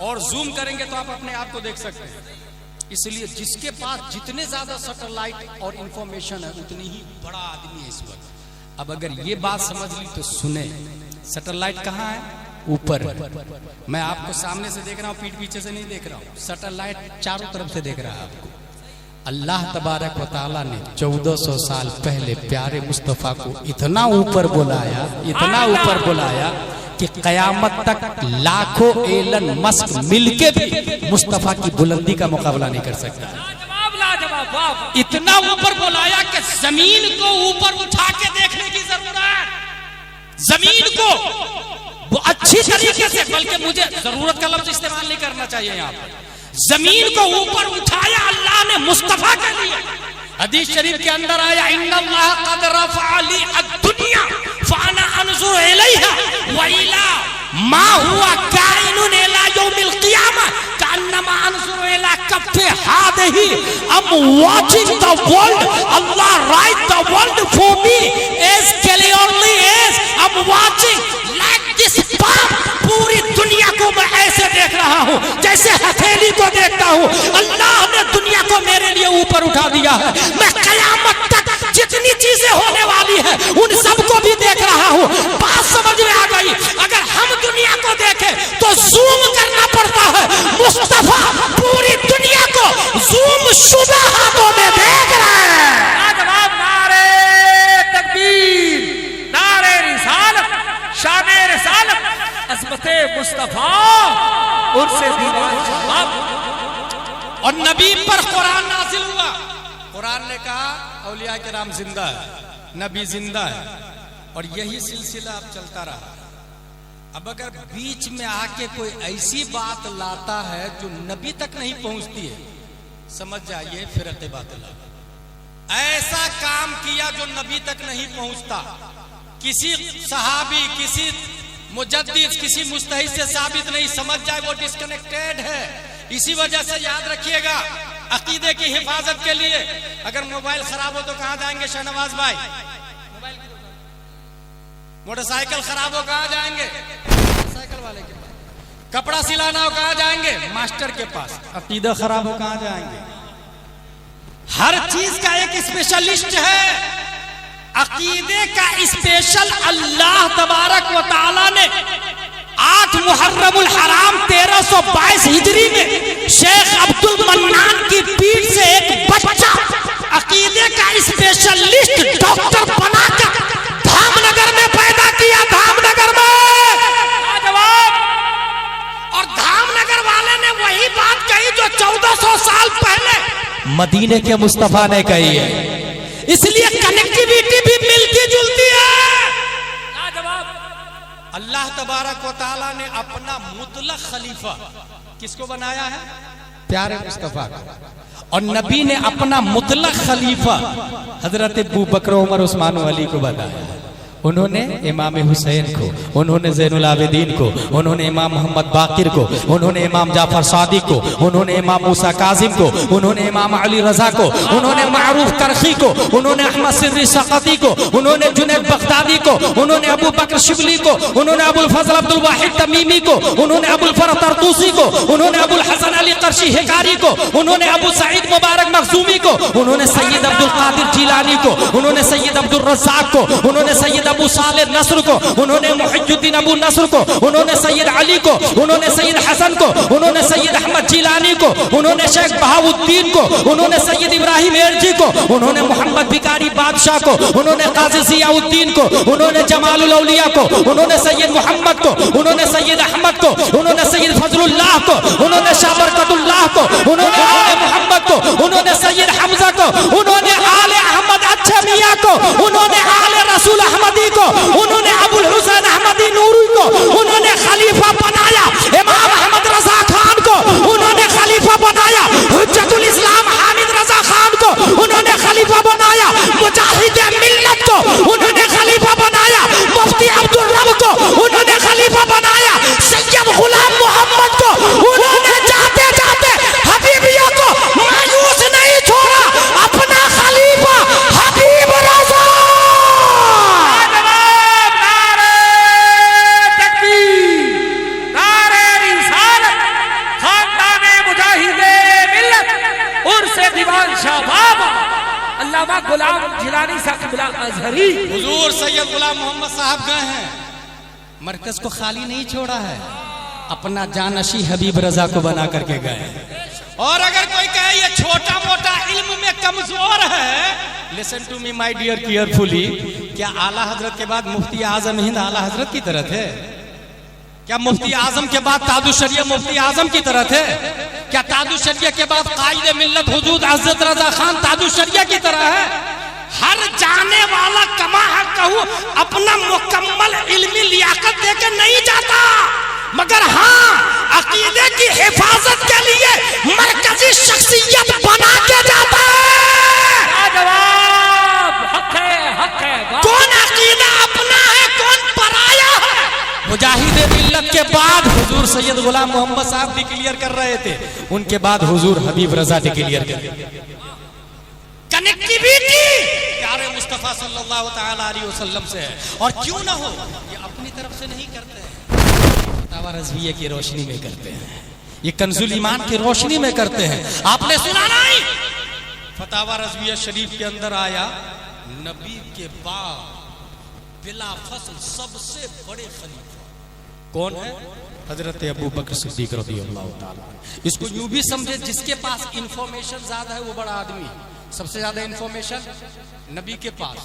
और जूम करेंगे तो आप अपने आप को देख सकते हैं। इसलिए जिसके पास जितने ज्यादा सैटेलाइट और इंफॉर्मेशन है उतनी ही बड़ा आदमी है इस वक्त। अब अगर ये बात समझ ली तो सुने, सैटेलाइट कहाँ है? ऊपर। मैं आपको सामने से देख रहा हूँ, पीठ पीछे से नहीं देख रहा हूँ। सैटेलाइट चारों तरफ से देख रहा है आपको। अल्लाह तबारक व तआला ने 1400 साल पहले प्यारे मुस्तफा को इतना ऊपर बुलाया, इतना ऊपर बुलाया कि कयामत तक लाखों एलन मस्क मिलके भी मुस्तफा की बुलंदी का मुकाबला नहीं कर सकता। इतना ऊपर बुलाया कि जमीन को ऊपर उठा के देखने की जरूरत, जमीन को वो अच्छी तरीके से, बल्कि मुझे जरूरत का लफ्ज इस्तेमाल नहीं करना चाहिए यहाँ पर, जमीन को ऊपर उठाया अल्लाह ने मुस्तफा के लिए। हदीस शरीफ के अंदर आया, इन्नल्लाह क़द रफ़अ ली अद-दुनिया फ़अना अनज़ुरु इलैहा व इला मा हुवा काइनुन इला यौमिल क़ियामा कअन्नमा अनज़ुरु इला कफ़्फ़ि हादिही I am watching the world, Allah right the world for me as clearly as I am watching like this palm. पूरी दुनिया को मैं ऐसे देख रहा हूँ जैसे हथेली को देखता हूँ। अल्लाह ने दुनिया को मेरे लिए ऊपर उठा दिया है। मैं कयामत तक जितनी चीजें होने वाली है उन सबको भी देख रहा हूँ। बात समझ में आ गई? अगर हम दुनिया को देखें तो जूम करना पड़ता है। मुस्तफा पूरी दुनिया को जूम शुदा हाथों में देख रहे हैं। नारे तकबीर, नारे रिसालत, शाने रिसालत, अज़मते मुस्तफा, उर्से दीवान शाह। और नबी पर कुरान नाजिल हुआ। कुरान ने कहा औलिया किराम जिंदा है, नबी जिंदा है, और यही सिलसिला अब चलता रहा। अब अगर बीच में आके कोई ऐसी बात लाता है जो नबी तक नहीं पहुंचती है, समझ जाइए फिरक़े बातिल। ऐसा काम किया जो नबी तक नहीं पहुंचता, किसी सहाबी, किसी मुजद्दिद, किसी मुस्तहिद से साबित नहीं, समझ जाए वो डिस्कनेक्टेड है। इसी वजह से याद रखिएगा, अकीदे की हिफाजत के लिए अगर मोबाइल खराब हो तो कहां जाएंगे शहनवाज भाई? मोटरसाइकिल खराब हो कहां जाएंगे? साइकिल वाले के पास। कपड़ा सिलाना हो कहां जाएंगे? मास्टर के पास। अकीदा खराब हो कहां जाएंगे? हर चीज का एक स्पेशलिस्ट है। अकीदे का स्पेशल अल्लाह तबारक व तआला ने 8 मुहर्रमुल हराम 1322 हिजरी में शेख अब्दुल मन्नान की पीठ से एक बच्चा अकीदे का स्पेशलिस्ट डॉक्टर बनाकर धामनगर में पैदा किया। धामनगर में। और धामनगर वाले ने वही बात कही जो 1400 साल पहले मदीने के मुस्तफा ने कही है। इसलिए कनेक्टिविटी भी मिलती जुलती है। अल्लाह तबारक व तआला ने अपना मुतलक खलीफा किसको बनाया है? प्यारे मुस्तफा को। और नबी ने अपना मुतलक खलीफा हजरत अबू बकर, उमर, उस्मान, अली को बताया। उन्होंने इमाम हुसैन को, उन्होंने ज़ैनुल आबिदीन को, उन्होंने इमाम मोहम्मद बाकिर को, उन्होंने इमाम जाफर सादिक को, उन्होंने इमाम मूसा काजिम को, उन्होंने इमाम अली रजा को, उन्होंने मारूफ करखी को, उन्होंने अहमद सिर्री सकती को, उन्होंने जुनैद बगदादी को, उन्होंने अबू बकर शिबली को, उन्होंने अबुल फजल अब्दुल वाहिद तमीमी को, उन्होंने अबुल फरह तरतूसी को, उन्होंने अबुल हसन अली करशी हिकारी को, उन्होंने अबू सईद मुबारक मखजूमी को, उन्होंने सैयद अब्दुल कादिर जिलानी को, उन्होंने सैयद अब्दुल रज़्ज़ाक को, उन्होंने सैयद अबू सालेह नस्र को, उन्होंने मुहिद्दीन अबू नस्र को, उन्होंने सैयद अली को, उन्होंने सैयद हसन को, उन्होंने सैयद अहमद जिलानी को, उन्होंने शेख बहाउद्दीन को, उन्होंने सैयद इब्राहिम एरजी को, उन्होंने मोहम्मद बिकारी बादशाह को, उन्होंने काजी ज़ियाउद्दीन को, उन्होंने जमालुल औलिया को, उन्होंने सैयद मोहम्मद को, उन्होंने सैयद अहमद को, उन्होंने सैयद फजलुल्लाह को, उन्होंने शाह बरकतुल्लाह को, उन्होंने आले मोहम्मद को, उन्होंने सैयद हमजा को, उन्होंने आले अहमद अच्छे मियां को, उन्होंने आले रसूल अहमदी को, उन्होंने अबुल हुसैन अहमदी नूरी को, उन्होंने खलीफा बनाया इमाम अहमद रजा खान को, उन्होंने खलीफा बनाया हुज्जतुल इस्लाम हामिद रजा खान को, उन्होंने खलीफा बनाया मुजाहिद मिल्लत को, उन्होंने खलीफा बनाया मुफ्ती अब्दुल रब को, उन्होंने खलीफा बनाया सैयद गुलाम मोहम्मद को, उन्होंने जाते जाते हबीबियों को मायूस नहीं छोड़ा, अपना खलीफा हबीब रजा। अल्लामा गुलाम जिलानी साहब अजहरी हुजूर सैयद गुलाम मोहम्मद साहब गए हैं, मरकज को खाली नहीं छोड़ा है, अपना जानशी हबीब रजा को बना करके गए। और अगर कोई कहे ये छोटा मोटा इल्म में कमजोर है, listen to me my dear carefully, क्या आला हजरत के बाद मुफ्ती आजम हिंद आला हजरत की तरह थे? क्या मुफ्ती आजम के बाद ताजुशरिया मुफ्ती आजम की तरह थे? क्या ताजुशरिया के बाद कायदे मिल्लत हुजूर हज़रत रजा खान ताजुशरिया की तरह है? हर जाने वाला कमा हक कहूँ अपना मुकम्मल इल्मी लियाकत देकर नहीं जाता, मगर हाँ अकीदे की हिफाजत के लिए मरकजी शख्सियत बना के जाता है। हक है कौन अकीदा अपना है, कौन पराया है? मुजाहिद मिल्लत के बाद हुजूर सैयद गुलाम मोहम्मद साहब डिक्लेयर कर रहे थे, उनके बाद हुजूर हबीब रजा डिक्लेयर कर रहे थे। कनेक्टिविटी प्यारे मुस्तफा सल्लल्लाहु तआला अलैहि वसल्लम से है, और क्यों ना हो, ये अपनी तरफ से नहीं करते हैं, फतावा रज़विया की रोशनी में करते हैं, ये कंजुल ईमान की रोशनी में करते हैं। आपने सुना नहीं, फतावा रज़विया शरीफ के अंदर आया, नबी के बाद बिला फसल सबसे बड़े खलीफा कौन है? हजरत अबू बकर सिद्दीक रज़ियल्लाहु ताला। इसको यूं भी समझे, जिसके पास इंफॉर्मेशन ज्यादा है वो बड़ा आदमी है। सबसे ज्यादा इंफॉर्मेशन नबी के पास,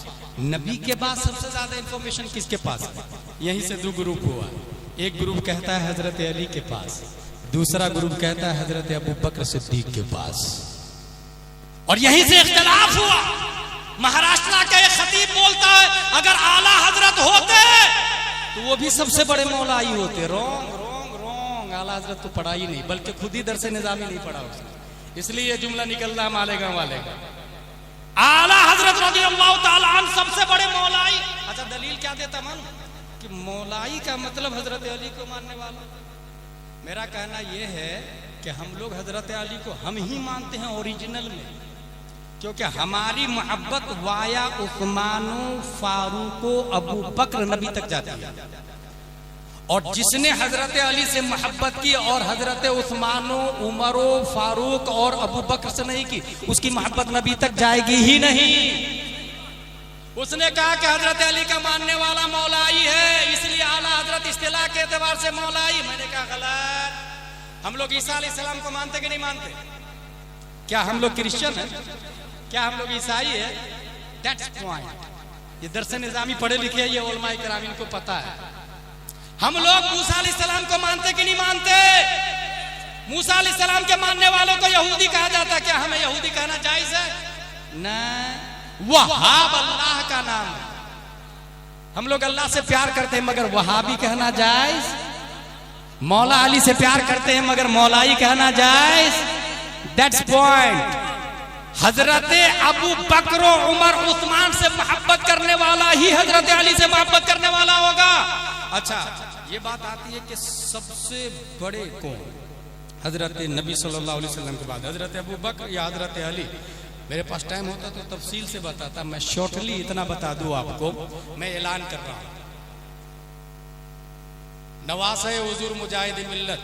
नबी के बाद सबसे ज्यादा इंफॉर्मेशन किसके पास है? यहीं से दो ग्रुप हुआ, एक ग्रुप कहता है हजरत अली के पास, दूसरा ग्रुप कहता है हजरत अबू बकर सिद्दीक के पास, और यहीं से इख्तिलाफ हुआ। महाराष्ट्र का एक खतीब बोलता है अगर आला हजरत होते तो वो भी सबसे बड़े मौलाई होते। रोंग रोंग रोंग, आला हजरत तो पढ़ा ही नहीं, बल्कि खुद ही दरसे निजामी नहीं पढ़ा उसने, इसलिए ये जुमला निकल रहा है मालेगांव वाले का। आला हजरत रज़ियल्लाहु ताला अन्हु सबसे बड़े मौलाई। अच्छा दलील क्या देता मन कि मौलाई का मतलब हजरत अली को मानने वाला। मेरा कहना यह है कि हम लोग हजरत अली को हम ही मानते हैं ओरिजिनल में, क्योंकि हमारी मोहब्बत वाया उस्मानो फारूको अबू बकर नबी तक जाती है, और जिसने हजरत अली से मोहब्बत की और हजरत उस्मानो उमरो फारूक और अबू बकर से नहीं की, उसकी मोहब्बत नबी तक जाएगी ही नहीं। उसने कहा कि हजरत अली का मानने वाला मौलाई है, इसलिए आला हजरत इस्तिलाह के एतबार से मौलाई। मैंने कहा गलत। हम लोग ईसा अलैहिस्सलाम को मानते कि नहीं मानते? क्या हम लोग क्रिश्चियन है? क्या हम लोग ईसाई है? That's point. ये दरसे निजामी पढ़े लिखे, ये उलमाए किराम इनको पता है। हम लोग मूसा अलैहिस्सलाम को मानते कि नहीं मानते? मूसा अलैहिस्सलाम के मानने वालों को यहूदी कहा जाता है। क्या हमें यहूदी कहना जायज है? नहीं, वहाब अल्लाह का नाम है। हम लोग अल्लाह से प्यार करते हैं मगर वहाबी कहना जायज? मौला अली से प्यार करते हैं मगर मौलाई कहना जायज? That's point. हजरत अबू बकर उमर उस्मान से मोहब्बत करने वाला ही हजरत अली से मोहब्बत करने वाला होगा। अच्छा, ये बात आती है कि सबसे बड़े कौन, हजरत नबी सल्लल्लाहु अलैहि वसल्लम के बाद हजरत अबू बकर या हजरत अली? मेरे पास टाइम होता तो तफसील से बताता, मैं शॉर्टली इतना बता दूं आपको, मैं ऐलान कर रहा हूं। नवासे हुजूर मुजाहिद मिल्लत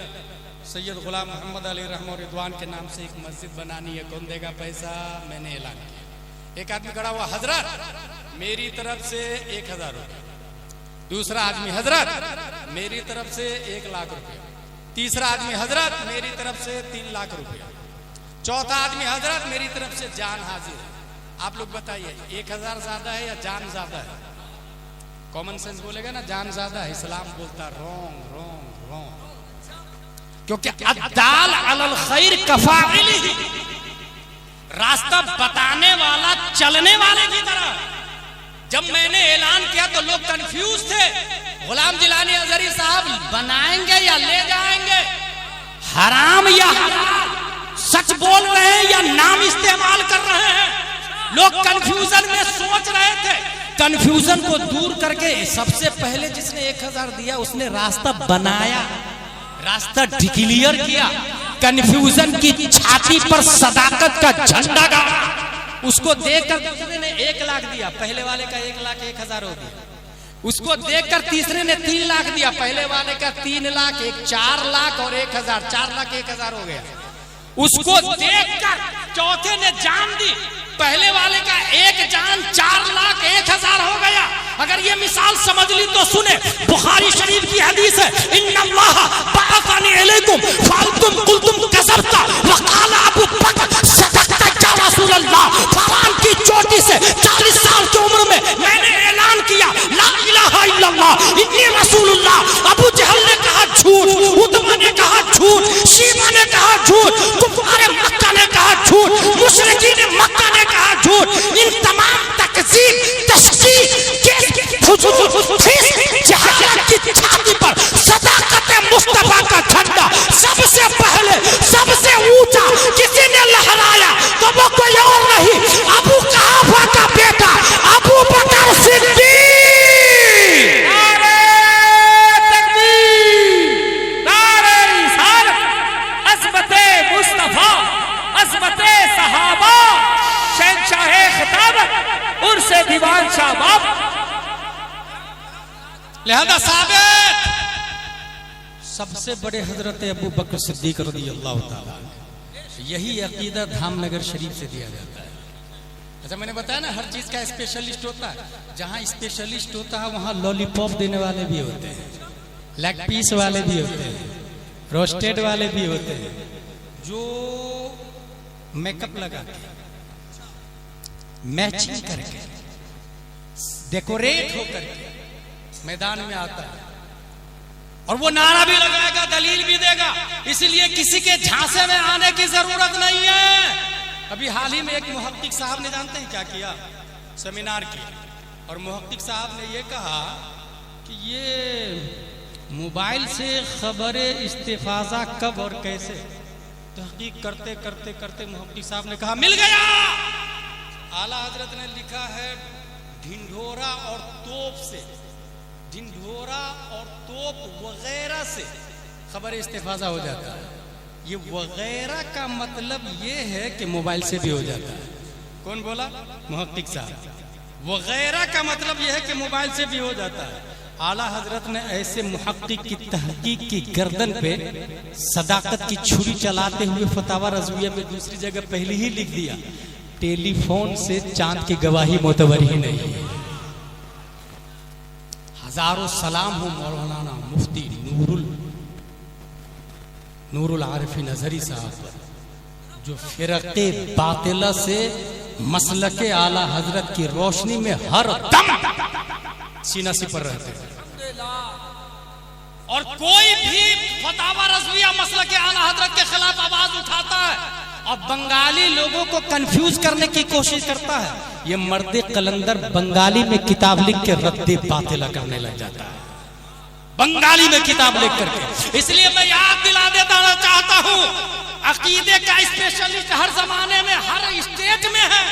सैयद गुलाम मोहम्मद अली रहमो रिदवान के नाम से एक मस्जिद बनानी है, कौन देगा पैसा? मैंने ऐलान किया। एक आदमी खड़ा हुआ, हजरत मेरी तरफ से 1000 रुपये। दूसरा आदमी, हजरत मेरी तरफ से 1 लाख रुपया। तीसरा आदमी, हजरत मेरी तरफ से 3 लाख रुपया। चौथा आदमी, हजरत मेरी तरफ से जान हाजिर है। आप लोग बताइए 1000 ज्यादा है या जान ज्यादा है? कॉमन सेंस बोलेगा ना जान ज्यादा है, इस्लाम बोलता रॉन्ग रॉन्ग रॉन्ग, क्योंकि अद्दाल अलल खैर कफाइलिही, रास्ता बताने वाला चलने वाले की तरह। जब मैंने ऐलान किया तो लोग कंफ्यूज थे, गुलाम जिलानी अजहरी साहब बनाएंगे या ले जाएंगे, हराम या हलाल, सच बोल रहे हैं या नाम इस्तेमाल कर रहे हैं। लोग कंफ्यूजन में सोच रहे थे। कंफ्यूजन को दूर करके सबसे पहले जिसने 1000 दिया उसने रास्ता बनाया, रास्ता डिक्लियर किया, कंफ्यूजन की छाती पर सदाकत का झंडा गाड़ा। उसको देखकर दूसरे ने 1 लाख दिया, पहले वाले का 1 लाख 1000 हो गया। उसको देखकर तीसरे ने 3 लाख दिया, पहले वाले का 3 लाख, 4 लाख और 1000, 4 लाख 1000 हो गया। उसको देखकर चौथे ने जान दी, पहले वाले का 1 जान 4 लाख 1000 हो गया। अगर ये मिसाल समझ ली तो सुने, बुखारी शरीफ की हदीस है, इन्नल्लाह बअसनी अलैकुम फअंतुम कुल्तुम कज़बता वक़ाला अबू बकर सदक़ता या रसूलल्लाह। फरान की चोटी से 40 साल की उम्र में मैंने ऐलान किया ला इलाहा इल्लल्लाह इन्नी रसूलुल्लाह। अबू जहल ने कहा झूठ, उतबा ने कहा झूठ, शीबा ने कहा झूठ, कुफारे मक्का ने कहा झूठ, मुशरिकीन मक्का ने कहा झूठ। इन तमाम तकज़ीब तशकीक जहालत की छाती पर सदाकत मुस्तफा का झंडा सबसे पहले सबसे ऊंचा किसी ने लहराया तो वो कोई और नहीं, अबू कहाफा का बेटा अबू बकर सिद्दीक। नारे तकबीर, नारे रिसालत, अज़मते मुस्तफा, अज़मते सहाबा, शहंशाहे खिताबत, उर्से दीवान शाह बाब। लिहाजा साबित सबसे बड़े हजरत अबू बकर सिद्दीक रज़ियल्लाहु ताला, यही अकीदा धामनगर शरीफ से दिया जाता है। अच्छा, मैंने बताया ना हर चीज का स्पेशलिस्ट होता है। जहाँ स्पेशलिस्ट होता है वहाँ लॉलीपॉप देने वाले भी होते हैं, लेग पीस वाले भी होते हैं, रोस्टेड वाले भी होते हैं, जो मेकअप लगा के मैचिंग करके डेकोरेट होकर के मैदान में आता है और वो नारा भी लगाएगा, दलील भी देगा। इसलिए किसी के झांसे में आने की जरूरत नहीं है। अभी हाल ही में एक मुहक्किक साहब ने, जानते हैं क्या किया? सेमिनार किया और मुहक्किक साहब ने ये कहा कि ये मोबाइल से खबर इस्तिफाजा कब और कैसे तहकीक करते करते करते मुहक्किक साहब ने कहा मिल गया। आला हजरत ने लिखा है ढिंढोरा और तोप से, ढिंढोरा और तोप वगैरह से खबर इस्तिफाजा हो जाता है। ये वगैरह का मतलब ये है कि मोबाइल से भी हो जाता है। कौन बोला? मुहक्किक साहब। वगैरह का मतलब ये है कि मोबाइल से भी हो जाता है। आला हजरत ने ऐसे मुहक्किक की तहकीक की गर्दन पे सदाकत की छुरी चलाते हुए फतावा रज़विया में दूसरी जगह पहले ही लिख दिया, टेलीफोन से चांद की गवाही मोतबर ही नहीं है। हजारों सलाम हो मौलाना मुफ्ती नूरुल आरिफीन अज़हरी साहब पर, जो फिरक़े बातिला से मसलके आला हजरत की रोशनी में हर दम सीना सिपर रहते हैं। और कोई भी फतावा रज़विया मसलके आला हजरत के खिलाफ आवाज उठाता है और बंगाली लोगों को कंफ्यूज करने की कोशिश करता है, ये मर्द कलंदर बंगाली में किताब लिख के रद्दे बातिला करने लग जाता है, बंगाली में किताब लिख करके। इसलिए मैं याद दिला देता चाहता हूं, अकीदे का स्पेशलिस्ट हर जमाने में हर स्टेट में है,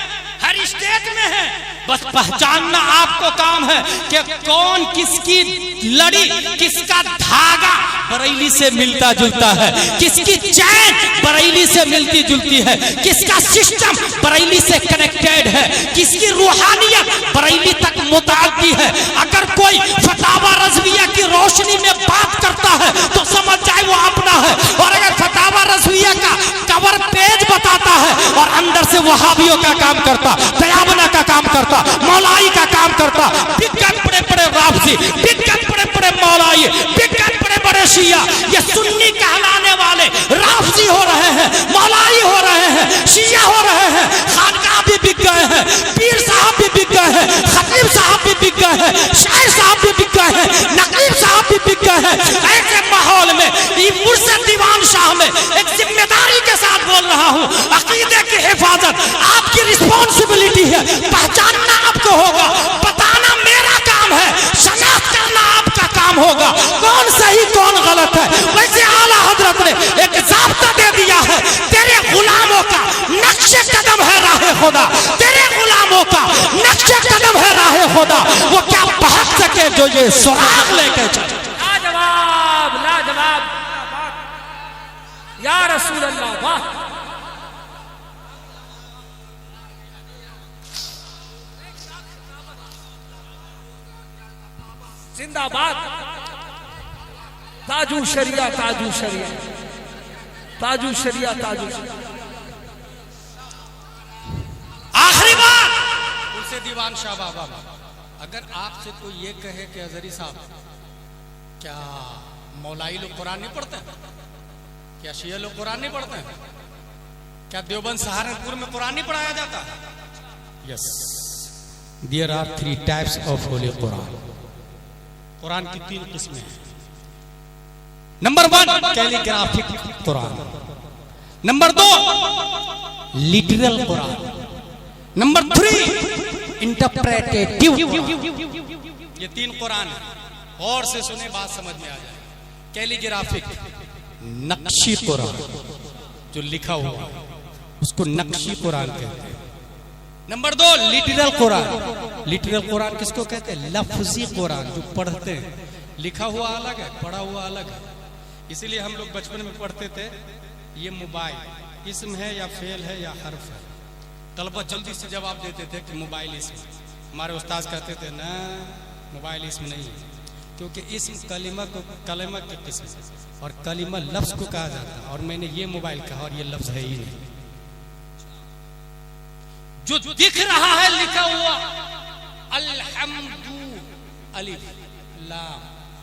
हर स्टेट में है। बस पहचानना आपको काम है कि कौन किसकी लड़ी, किसका धागा बरेली से मिलता जुलता है, किसकी चैन बरेली से मिलती जुलती है, किसका सिस्टम बरेली से कनेक्टेड है, किसकी रूहानियत बरेली तक मुताल्लिक़ है। अगर कोई फतावा रज़विया की रोशनी में बात करता है तो समझ जाए वो अपना है, और अगर फतावा रज़विया का कवर पेज बताता है और अंदर से वहाबियों का काम करता, दयाबना का काम करता, मौलाई का काम करता, बिगन बड़े बड़े राफजी, बिगन बड़े बड़े मौलाई, बिगन बड़े बड़े शिया, ये सुन्नी कहलाने वाले राफजी हो रहे हैं, मौलाई हो रहे हैं, शिया हो रहे हैं, खानका भी बिक गए हैं, पीर साहब भी बिक गए हैं, खतीब साहब भी बिक गए हैं, शायर साहब भी बिक गए हैं, नकीब साहब भी बिक गए हैं। ऐसे माहौल में मुर्शिद दीवान शाह में एक जिम्मेदारी के साथ बोल रहा हूँ, अकीदे की हिफाजत आपकी रिस्पॉन्सिबिलिटी है। पहचानना आपको होगा, बताना मेरा काम है, शनाख्त करना आपका काम होगा, कौन सही कौन गलत है। वैसे आला हजरत ने एक ज़ाब्ता दे दिया है, तेरे गुलामों का नक्शे कदम है राहे खुदा, तेरे गुलामों का नक्शे कदम है राहे खुदा, वो क्या बहक सके जो ये सुराग लेके चले। लाजवाब लाजवाब या रसूल अल्लाह, वाह। जिंदाबाद ताजू शरिया, ताजू शरिया, ताजू शरिया, ताजू शरिया। आखिरी बात उनसे दीवान शाह बाबा, अगर आपसे कोई ये कहे कि हज़री साहब क्या मौलाई लोग कुरान नहीं पढ़ते हैं, क्या शिया लोग कुरान नहीं पढ़ते हैं, क्या देवबंद सहारनपुर में कुरान नहीं पढ़ाया जाता? Yes, there are 3 types of holy Quran. Quran की 3 किस्में हैं। Number 1 calligraphic Quran, number 2 literal Quran, number 3 interpretative. ये 3 कुरान है, और से सुने बात समझ में आ जाए। कैलीग्राफिक नक्शी कुरान, जो लिखा हुआ उसको नक्शी कुरान कहते हैं। Number 2 literal Quran. Literal Quran किसको कहते हैं? लफ्जी कुरान, जो पढ़ते हैं। लिखा हुआ अलग है, पढ़ा हुआ अलग है। इसीलिए हम लोग बचपन में पढ़ते थे ये मोबाइल इसम है या फेल है या हर्फ है, तलबा जल्दी से जवाब देते थे कि मोबाइल इसम। हमारे उस्ताद कहते थे ना मोबाइल इसम नहीं है, क्योंकि इसम कलिमा को कलिमा की किस्म और कलिमा लफ्ज को कहा जाता है, और मैंने ये मोबाइल कहा और ये लफ्ज है ही नहीं। जो दिख रहा है लिखा हुआ अल्हम्दु अलिफ लाम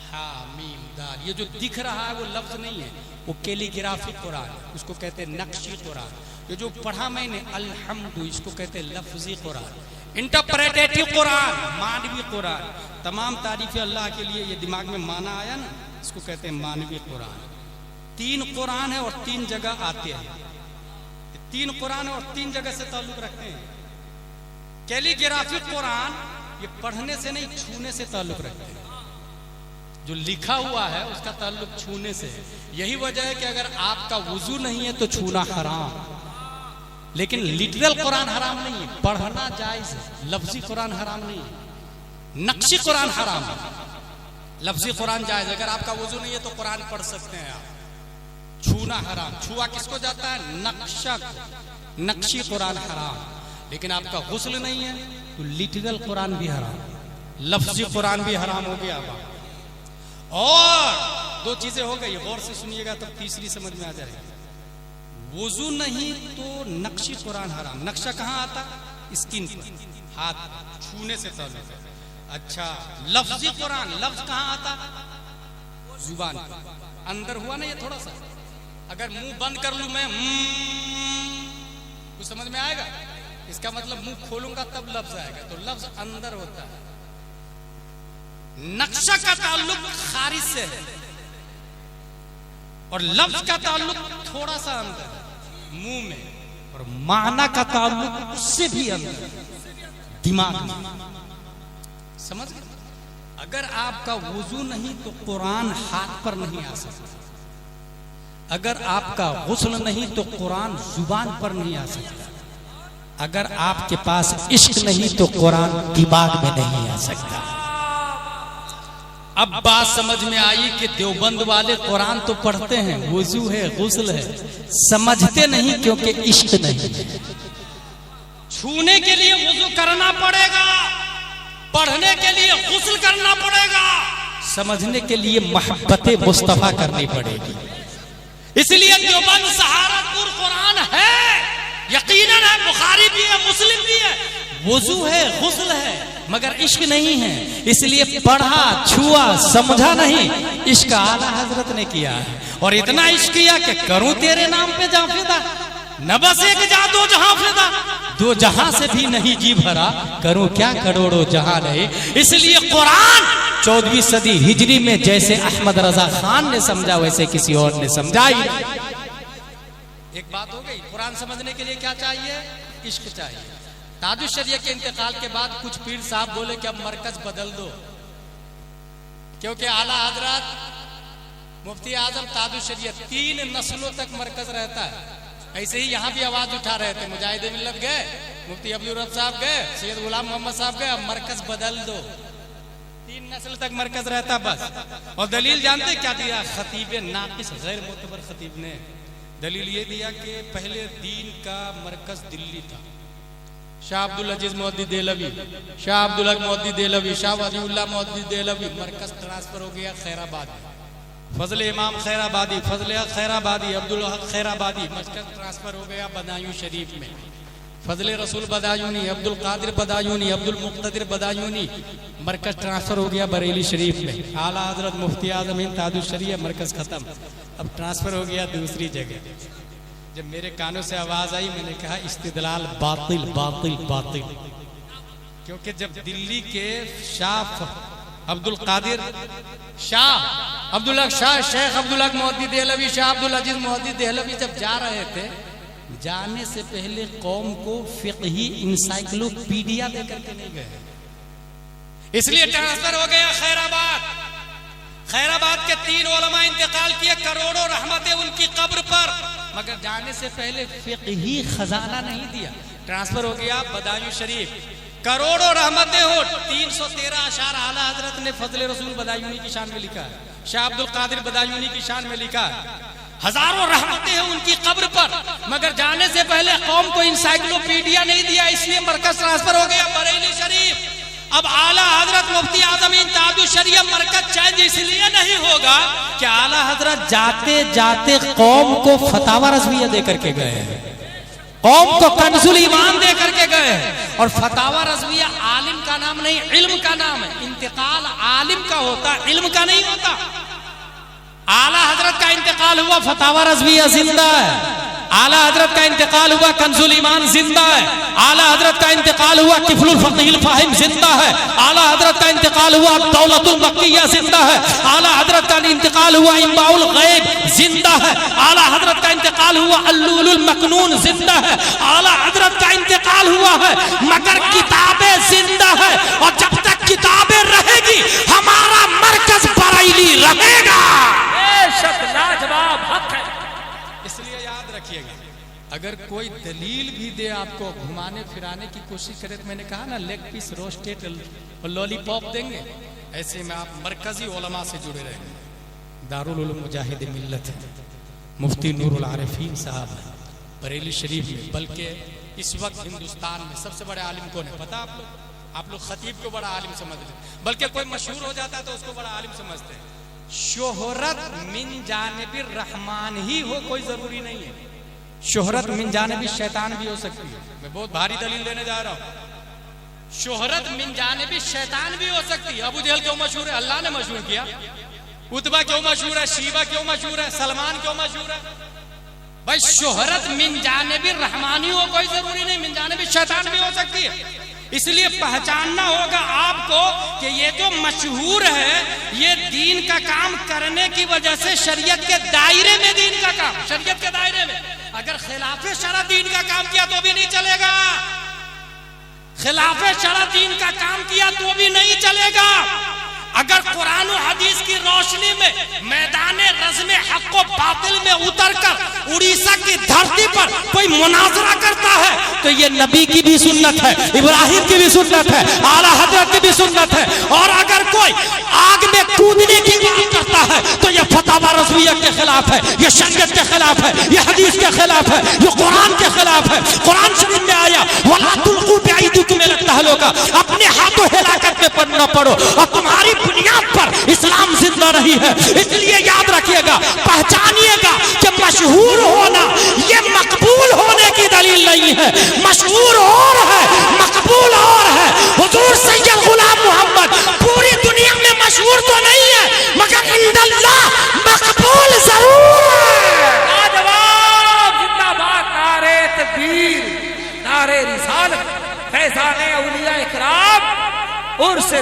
हा मीम दाल, ये जो दिख रहा है वो लफ्ज नहीं है, वो कैलीग्राफिक कुरान, उसको कहते हैं नक्शी कुरान। ये जो पढ़ा मैंने अल्हम्दु, इसको कहते हैं लफ्जी कुरान। इंटरप्रेटेटिव कुरान, मानवी कुरान। तमाम तारीफ अल्लाह के लिए, ये दिमाग में माना आया ना, इसको कहते हैं मानवी कुरान। 3 कुरान है और 3 जगह आते हैं। 3 कुरान और 3 जगह से ताल्लुक रखते हैं। कैलीग्राफिक कुरान ये पढ़ने से नहीं, छूने से ताल्लुक रखते हैं। जो लिखा हुआ है उसका ताल्लुक छूने से है। यही वजह है कि अगर आपका वुजू नहीं है तो छूना हराम, लेकिन लिटरल कुरान हराम नहीं है, पढ़ना जायज है। लफ्जी कुरान हराम नहीं है, नक्शी कुरान हराम है, लफ्जी कुरान जायज। अगर आपका वुजू नहीं है तो कुरान पढ़ सकते हैं आप। छूना हराम, छुआ किसको जाता है? नक्शा, नक्शी कुरान हराम। लेकिन आपका गुस्ल नहीं है तो लिटरल कुरान भी हराम, लफ्जी कुरान भी हराम हो गया। और 2 चीजें हो गई, गौर से सुनिएगा तब तीसरी समझ में आ जाएगी। वुजू नहीं तो नक्शी कुरान हराम। नक्शा कहाँ आता? स्किन पर, हाथ छूने से ताल्लुक है। अच्छा, लफ्जी कुरान, लफ्ज कहाँ आता? जुबान पर, अंदर हुआ ना ये थोड़ा सा। अगर मुंह बंद कर लूं मैं, कुछ समझ में आएगा? इसका मतलब मुंह खोलूंगा तब लफ्ज आएगा, तो लफ्ज अंदर होता है। नक्शा का ताल्लुक खारिज से है और लफ्ज का ताल्लुक थोड़ा सा अंदर है, मुंह में, और माना का ताल्लुक उससे भी अंदर, दिमाग में। समझ गए? अगर आपका वुजू नहीं तो कुरान हाथ पर नहीं आ सकता। अगर आपका गुस्ल नहीं तो कुरान जुबान पर नहीं आ सकता। अगर आपके पास इश्क नहीं तो कुरान दिमाग में नहीं आ सकता। अब बात समझ में आई कि देवबंद वाले कुरान तो पढ़ते हैं, वुजू है, गुस्ल है, समझते नहीं क्योंकि इश्क नहीं। छूने के लिए वुजू करना पड़ेगा, पढ़ने के लिए गुस्ल करना पड़ेगा, समझने के लिए मोहब्बत मुस्तफा करनी पड़ेगी। इसलिए देवबंद सहारनपुर कुरान है, यकीनन है, बुखारी भी है, मुस्लिम भी है, वुजू है, गुस्ल है, मगर इश्क नहीं है। इसलिए पढ़ा, छुआ, समझा नहीं। इश्क आला हजरत ने किया है, और इतना इश्क किया कि करूं तेरे नाम पे जाफिदा, न बस एक जा दो जहां फिदा, दो जहां से भी नहीं जी भरा, करूं क्या करोड़ों जहां रहे। इसलिए कुरान 14वीं सदी हिजरी में जैसे अहमद रजा खान ने समझा वैसे किसी और ने समझाई। एक बात हो गई, कुरान समझने के लिए क्या चाहिए? इश्क चाहिए। ताजुश शरिया के इंतकाल के बाद कुछ पीर साहब बोले कि अब मरकज बदल दो, क्योंकि आला हजरत मुफ्ती आजम ताजुश शरिया 3 नस्लों तक मरकज रहता है। ऐसे ही यहाँ भी आवाज उठा रहे थे, मुजाहिद मिल्लत गए, मुफ्ती अब्दुल रब साहब गए, सैयद गुलाम मोहम्मद साहब गए, अब मरकज बदल दो। 3 नस्ल तक मरकज रहता बस। और दलील जानते क्या दिया? खतीब नाकिस गैर मोतबर खतीब ने दलील ये दिया कि पहले दीन का मरकज दिल्ली था। शाह अब्दुल अजीज मोहद्दी देहलवी, शाह अब्दुल हक मोहद्दी देहलवी, शाह वलीउल्लाह मोहद्दी देहलवी, मरकज ट्रांसफर हो गया खैराबाद में। फजल इमाम खैराबादी, फजल हक खैराबादी, अब्दुल हक खैराबादी, मरकज ट्रांसफर हो गया बदायूं शरीफ में। फजल रसूल बदायूनी, अब्दुल कादिर बदायूनी, अब्दुल मुक्तदिर बदायूनी, मरकज ट्रांसफर हो गया बरेली शरीफ में। आला हजरत मुफ्ती आजम हिंद ताजुश शरिया, मरकज खत्म, अब ट्रांसफर हो गया दूसरी जगह। जब मेरे कानों से आवाज आई मैंने कहा इस्तिदलाल बातिल बातिल बातिल, क्योंकि जब दिल्ली के शाह अब्दुल कादिर, शाह अब्दुल हक, शाह शेख अब्दुल हक मोहद्दी देहलवी, शाह अब्दुल अजीज मोहद्दी देहलवी जब जा रहे थे, जाने से पहले कौम को फिक़ही इंसाइक्लोपीडिया देकर के नहीं गए, इसलिए ट्रांसफर हो गया खैराबाद। खैराबाद के 3 उलमा इंतकाल किए, करोड़ों रहमतें उनकी कब्र पर, मगर जाने से पहले फिक़ही खजाना नहीं दिया। ट्रांसफर हो गया बदायूं शरीफ, करोड़ों रहमतें हो। 313 अशार आला हजरत ने फजल रसूल बदायूनी की शान में लिखा है, शाह अब्दुल कादिर बदायूनी की शान में लिखा है, हजारों रहमतें हैं उनकी कब्र पर, मगर जाने से पहले कौम को इंसाइक्लोपीडिया नहीं दिया, इसलिए मरकज ट्रांसफर हो गया बरेली शरीफ। अब आला हजरत मुफ्ती आजम हिंद ताजुश शरिया मरकज चेंज इसलिए नहीं होगा कि आला हजरत जाते जाते कौम को फतावा रज़विया दे करके गए हैं, कौम को कंजुल ईमान दे करके गए हैं। और फतावा रज़विया आलिम का नाम नहीं, इल्म का नाम है। इंतकाल आलिम का होता, इल्म का नहीं होता। आला हजरत का इंतकाल हुआ, फतावा रज़विया जिंदा है। आला हजरत का इंतकाल हुआ, कंजुल ईमान जिंदा है। आला हजरत का इंतकाल हुआ, किफलुल फकीह फाहिम जिंदा है। आला हजरत का इंतकाल हुआ, दौलतुल मक्किया जिंदा है। आला हजरत का इंतकाल हुआ, इम्बाउल गैब जिंदा है। आला हजरत का इंतकाल हुआ, अल्लुलुल मकनून जिंदा है। आला हजरत का इंतकाल हुआ है, मगर किताबें जिंदा है, और जब तक किताबें रहेगी हमारा मरकज बरेली रहेगा। लाजवाब हक है। इसलिए याद रखिएगा, अगर कोई दलील भी दे आपको, घुमाने फिराने की कोशिश करे, तो मैंने कहा ना लेग पीस रोस्टेड और लॉलीपॉप देंगे, ऐसे में आप मरकजी उलमा से जुड़े रहेंगे। दारुल उलूम मुजाहिद मिल्लत है, मुफ्ती नूरुल आरिफीन साहब बरेली शरीफ में। बल्कि इस वक्त हिंदुस्तान में सबसे बड़े आलिम कौन है पता आप लोग खतीब को बड़ा आलिम समझते हैं, बल्कि कोई मशहूर हो जाता है तो उसको बड़ा आलिम समझते हैं। शोहरत मिन जानिबिर रहमान ही हो कोई जरूरी नहीं है, शोहरत मिन जानिबि शैतान भी हो सकती है। मैं बहुत भारी दलील देने जा रहा हूं। शोहरत मिन जानिबि शैतान भी हो सकती है। अबू जहल क्यों मशहूर है? अल्लाह ने मशहूर किया। उतबा क्यों मशहूर है? शीबा क्यों मशहूर है? सलमान क्यों मशहूर है? भाई शोहरत मिन जानिबिर रहमानी हो कोई जरूरी नहीं, मिन जानिबि शैतान भी हो सकती है। इसलिए पहचानना होगा आपको कि ये जो मशहूर है, ये दीन का काम करने की वजह से शरीयत के दायरे में, दीन का काम शरीयत के दायरे में, अगर खिलाफे शरअ दीन का काम किया तो भी नहीं चलेगा, खिलाफे शरअ दीन का काम किया तो भी नहीं चलेगा। अगर कुरान और हदीस की रोशनी में मैदाने रज़्म हक को बातिल में उतरकर उड़ीसा की धरती पर कोई मुनाजरा करता है तो ये नबी की भी सुन्नत है, इब्राहिम की भी सुन्नत है, आला हजरत की भी सुन्नत है। और अगर कोई आग में कूदने की बात करता है तो ये फतवा रज़विया के खिलाफ है, ये शरीयत के खिलाफ है, ये हदीस के खिलाफ है, ये कुरान के खिलाफ है। कुरान शरीफ में आया वला तुल्कू बिअयदीकुम इला तहलुका, अपने हाथों हिलाकत में पढ़ना पड़ो और तुम्हारी बुनियाद पर इस्लाम जिंदा रही है। इसलिए याद रखिएगा, पहचानिएगा कि मशहूर होना ये मकबूल होने की दलील नहीं है। मशहूर और है, मकबूल और है। हुजूर सैयद गुलाम मोहम्मद पूरी दुनिया में मशहूर तो नहीं है मगर इंदल्लाह मकबूल जरूर है। लाजवाब, जिंदाबाद, नारे तकबीर, नारे रिसालत, फैज़ाने औलिया इकराम और से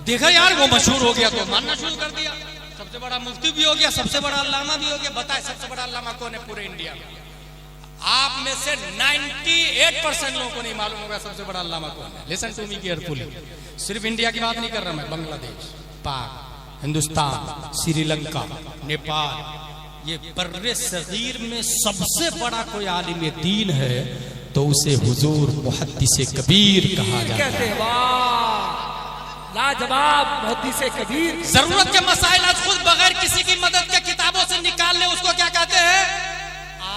देखा यार, वो मशहूर हो गया तो मानना शुरू कर दिया। सबसे बड़ा मुफ्ती भी हो गया, सबसे बड़ा अल्लामा भी हो गया। बताए सबसे बड़ा अल्लामा कौन है पूरे इंडिया में? आप में से 98% लोगों को नहीं मालूम होगा सबसे बड़ा अल्लामा कौन है। लिसन टू मी केयरफुली, सिर्फ इंडिया की बात नहीं कर रहा मैं, बांग्लादेश, पाक, हिंदुस्तान, श्रीलंका, नेपाल, ये बर्रे सगीर में सबसे बड़ा कोई आलिम दीन है तो उसे हुजूर मुहद्दिस कबीर कहा जाता है। लाजवाब मुहद्दिस कबीर। जरूरत के मसाइल आज खुद बगैर किसी की मदद के किताबों से निकाल ले, उसको क्या कहते हैं?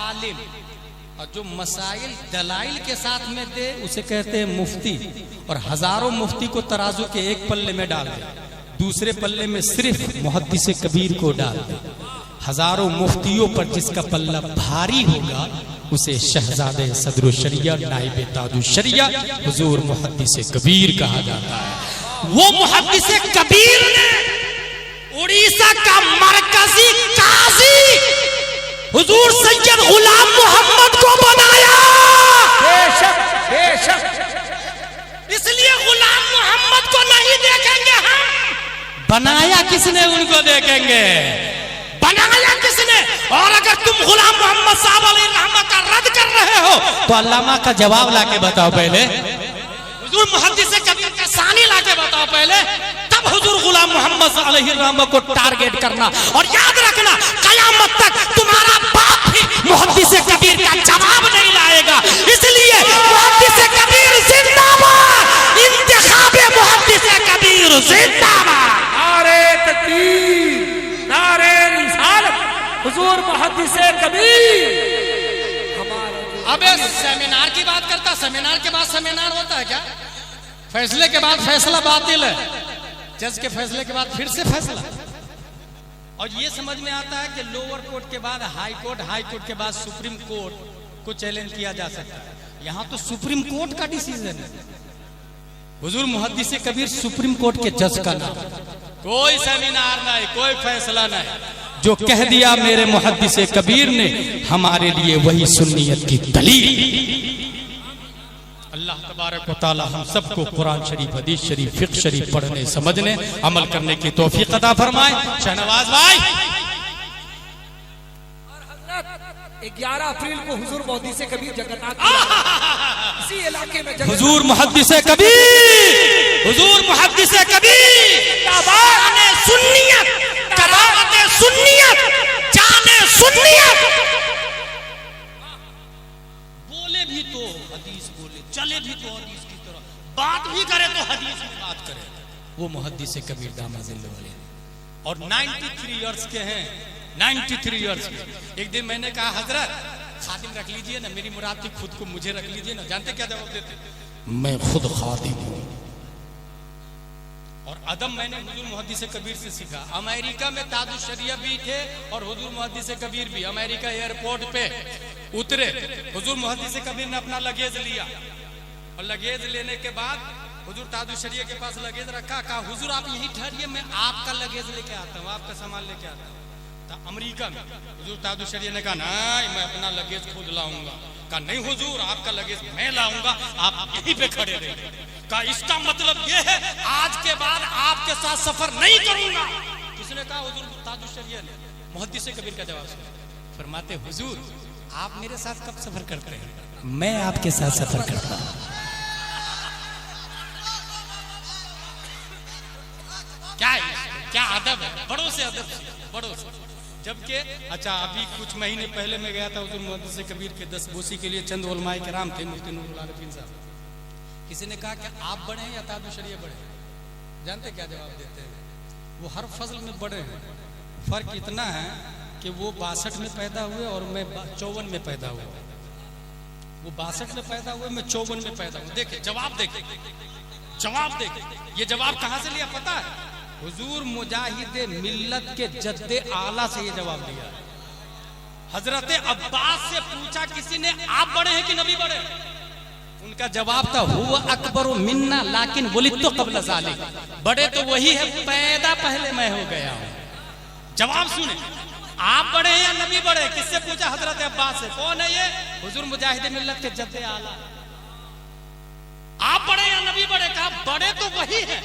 आलिम। और जो मसाइल दलाइल के साथ में दे उसे कहते हैं मुफ्ती। और हजारों मुफ्ती को तराजू के एक पल्ले में डाल दे, दूसरे पल्ले में सिर्फ मुहद्दिस कबीर को डाल दे। हजारों मुफ्तियों पर जिसका पल्ला भारी होगा उसे शहजादे सदर शरिया नाइब ताजु शरिया हुजूर मुहद्दिस कबीर कहा जाता है। वो मुहद्दिस कबीर ने उड़ीसा का मरकजी काजी हुजूर सैयद गुलाम मोहम्मद को बनाया। बेशक बेशक, इसलिए गुलाम मोहम्मद को नहीं देखेंगे हम, बनाया किसने उनको देखेंगे। बनाया किसने? और अगर तुम गुलाम मोहम्मद साहब अलैहि रहमत का रद्द कर रहे हो तो अल्लामा का जवाब लाके बताओ पहले, हुजूर मुहद्दिस कबीर का सानी लाके बताओ पहले, तब हुजूर गुलाम मोहम्मद अलैहि रहमत को टारगेट करना। और याद रखना कयामत तक तुम्हारा बाप भी मुहद्दिस कबीर का जवाब नहीं लाएगा। इसलिए मुहद्दिस कबीर जिंदाबाद, इंतखाबे मुहद्दिस कबीर जिंदाबाद। नारे तकबीर, नारे रिसालत, हुजूर मुहद्दिस कबीर। अबे सेमिनार की बात करता, सेमिनार के बाद सेमिनार होता है क्या? फैसले के बाद फैसला बातिल है, जज के फैसले के बाद फिर से फैसला। और ये समझ में आता है कि लोअर कोर्ट के बाद हाई कोर्ट, हाई कोर्ट के बाद सुप्रीम कोर्ट को चैलेंज किया जा सकता है। यहाँ तो सुप्रीम कोर्ट का डिसीजन है। हुजूर मुहद्दिस कबीर सुप्रीम कोर्ट के जज का नाम, कोई सेमिनार नहीं, कोई फैसला नहीं। जो कह दिया मेरे मुहद्दिस कबीर ने, हमारे लिए वही सुन्नियत की दलील। अल्लाह तबारक व तआला हम सबको कुरान शरीफ, हदीस शरीफ, फिक्र शरीफ पढ़ने, समझने, अमल करने की तौफीक अता फरमाए। शहनवाज भाई, 11 अप्रैल को हुजूर मुहद्दिस कबीर जगन्नाथ इसी इलाके में हुजूर मुहद्दिस कबीर, हुजूर मुहद्दिस कबीर, जाने सुन्नियत, करामते सुन्नियत, जाने सुन्नियत। बोले भी तो हदीस बोले, चले भी तो हदीस की तरह, बात भी करे तो हदीस में बात करे, वो मुहद्दिस कबीर दामाजिल्ल वाले। और 93 इयर्स के हैं, 93 इयर्स के। एक दिन मैंने कहा हजरत खादिम रख लीजिए ना, मेरी मुराद थी खुद को मुझे रख लीजिए ना। जानते क्या जवाब देते? मैं खुद खादिम हूं। और अदब मैंने हुजूर मुहद्दिस कबीर से सीखा। अमेरिका में ताजु शरिया भी थे और हुजूर मुहद्दिस कबीर भी। अमेरिका एयरपोर्ट पे उतरे, हुजूर मुहद्दिस कबीर ने अपना लगेज लिया और लगेज लेने के बाद हुजूर ताजु शरिया के पास लगेज रखा। कहा हुजूर आप यहीं ठहरिए, मैं आपका लगेज लेके आता हूँ, आपका सामान लेके आता हूँ। अमेरिका में हुजूर ताजु शरिया ने कहा नहीं, मैं अपना लगेज खुद लाऊंगा। कहा नहीं हुजूर, आपका लगेज मैं लाऊंगा, आप यहीं पे खड़े रहिए। कहा इसका मतलब ये है आज के बाद आपके साथ सफर नहीं करूंगा। किसने कहा? हुजूर ताजु शरिया ने। मुहद्दिस कबीर का जवाब सुना, फरमाते हुजूर आप मेरे साथ कब सफर करते हैं? मैं आपके साथ सफर करता हूं। अदब है, बड़ों से अदब, बड़ों से। जबकि अच्छा अभी कुछ महीने पहले मैं गया था हुजूर मोहम्मद से कबीर के 10 बोसी के लिए, चंद उलमाए किराम थे, मुफ्ती नूरुल आरिफीन साहब। किसी ने कहा कि आप बड़े हैं या ताजुशरिया बड़े हैं? जानते क्या जवाब देते हैं? वो हर फजल में बड़े हैं, फर्क इतना है कि वो 62 में पैदा हुए और मैं 54 में पैदा हुआ। वो 62 में पैदा हुए, मैं 54 में पैदा हुआ। देखे जवाब, देखे जवाब, देखे ये जवाब कहां से लिया पता है? हुजूर मुजाहिद मिल्लत के जद्दे आला से ये जवाब लिया। हजरत अब्बास से पूछा किसी ने, आप बड़े हैं कि नबी बड़े? उनका जवाब था हुवा अकबरु मिन्ना लाकिन वलिदतु क़ब्ल ज़ालिक, बड़े तो वही है, पैदा पहले मैं हो गया हूं। जवाब सुने, आप बड़े हैं या नबी बड़े? किससे पूछा? हजरत अब्बास से। कौन है ये? हुजूर मुजाहिद मिल्लत के जद्दे आला। आप बड़े या नबी बड़े? कहा बड़े तो वही है,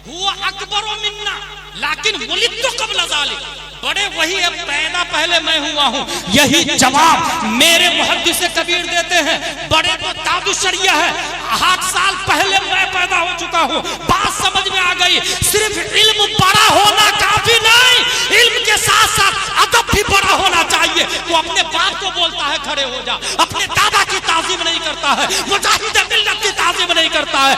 हुआ अकबरो मिन्ना लाकिन वलिदतु क़ब्ल ज़ालिक, बड़े वही है, पैदा पहले मैं हुआ हूं। यही जवाब मेरे मुहद्दिस कबीर देते हैं, बड़े तो ताजुशरिया है, 8 साल पहले मैं पैदा हो चुका हूं। बात समझ में आ गई? सिर्फ इल्म बड़ा होना काफी नहीं, इल्म के साथ साथ अदब भी बड़ा होना चाहिए। वो अपने बाप को बोलता है खड़े हो जा, अपने दादा की ताज़ीम नहीं करता है, मुजाहिद मिल्लत की ताज़ीम नहीं करता है,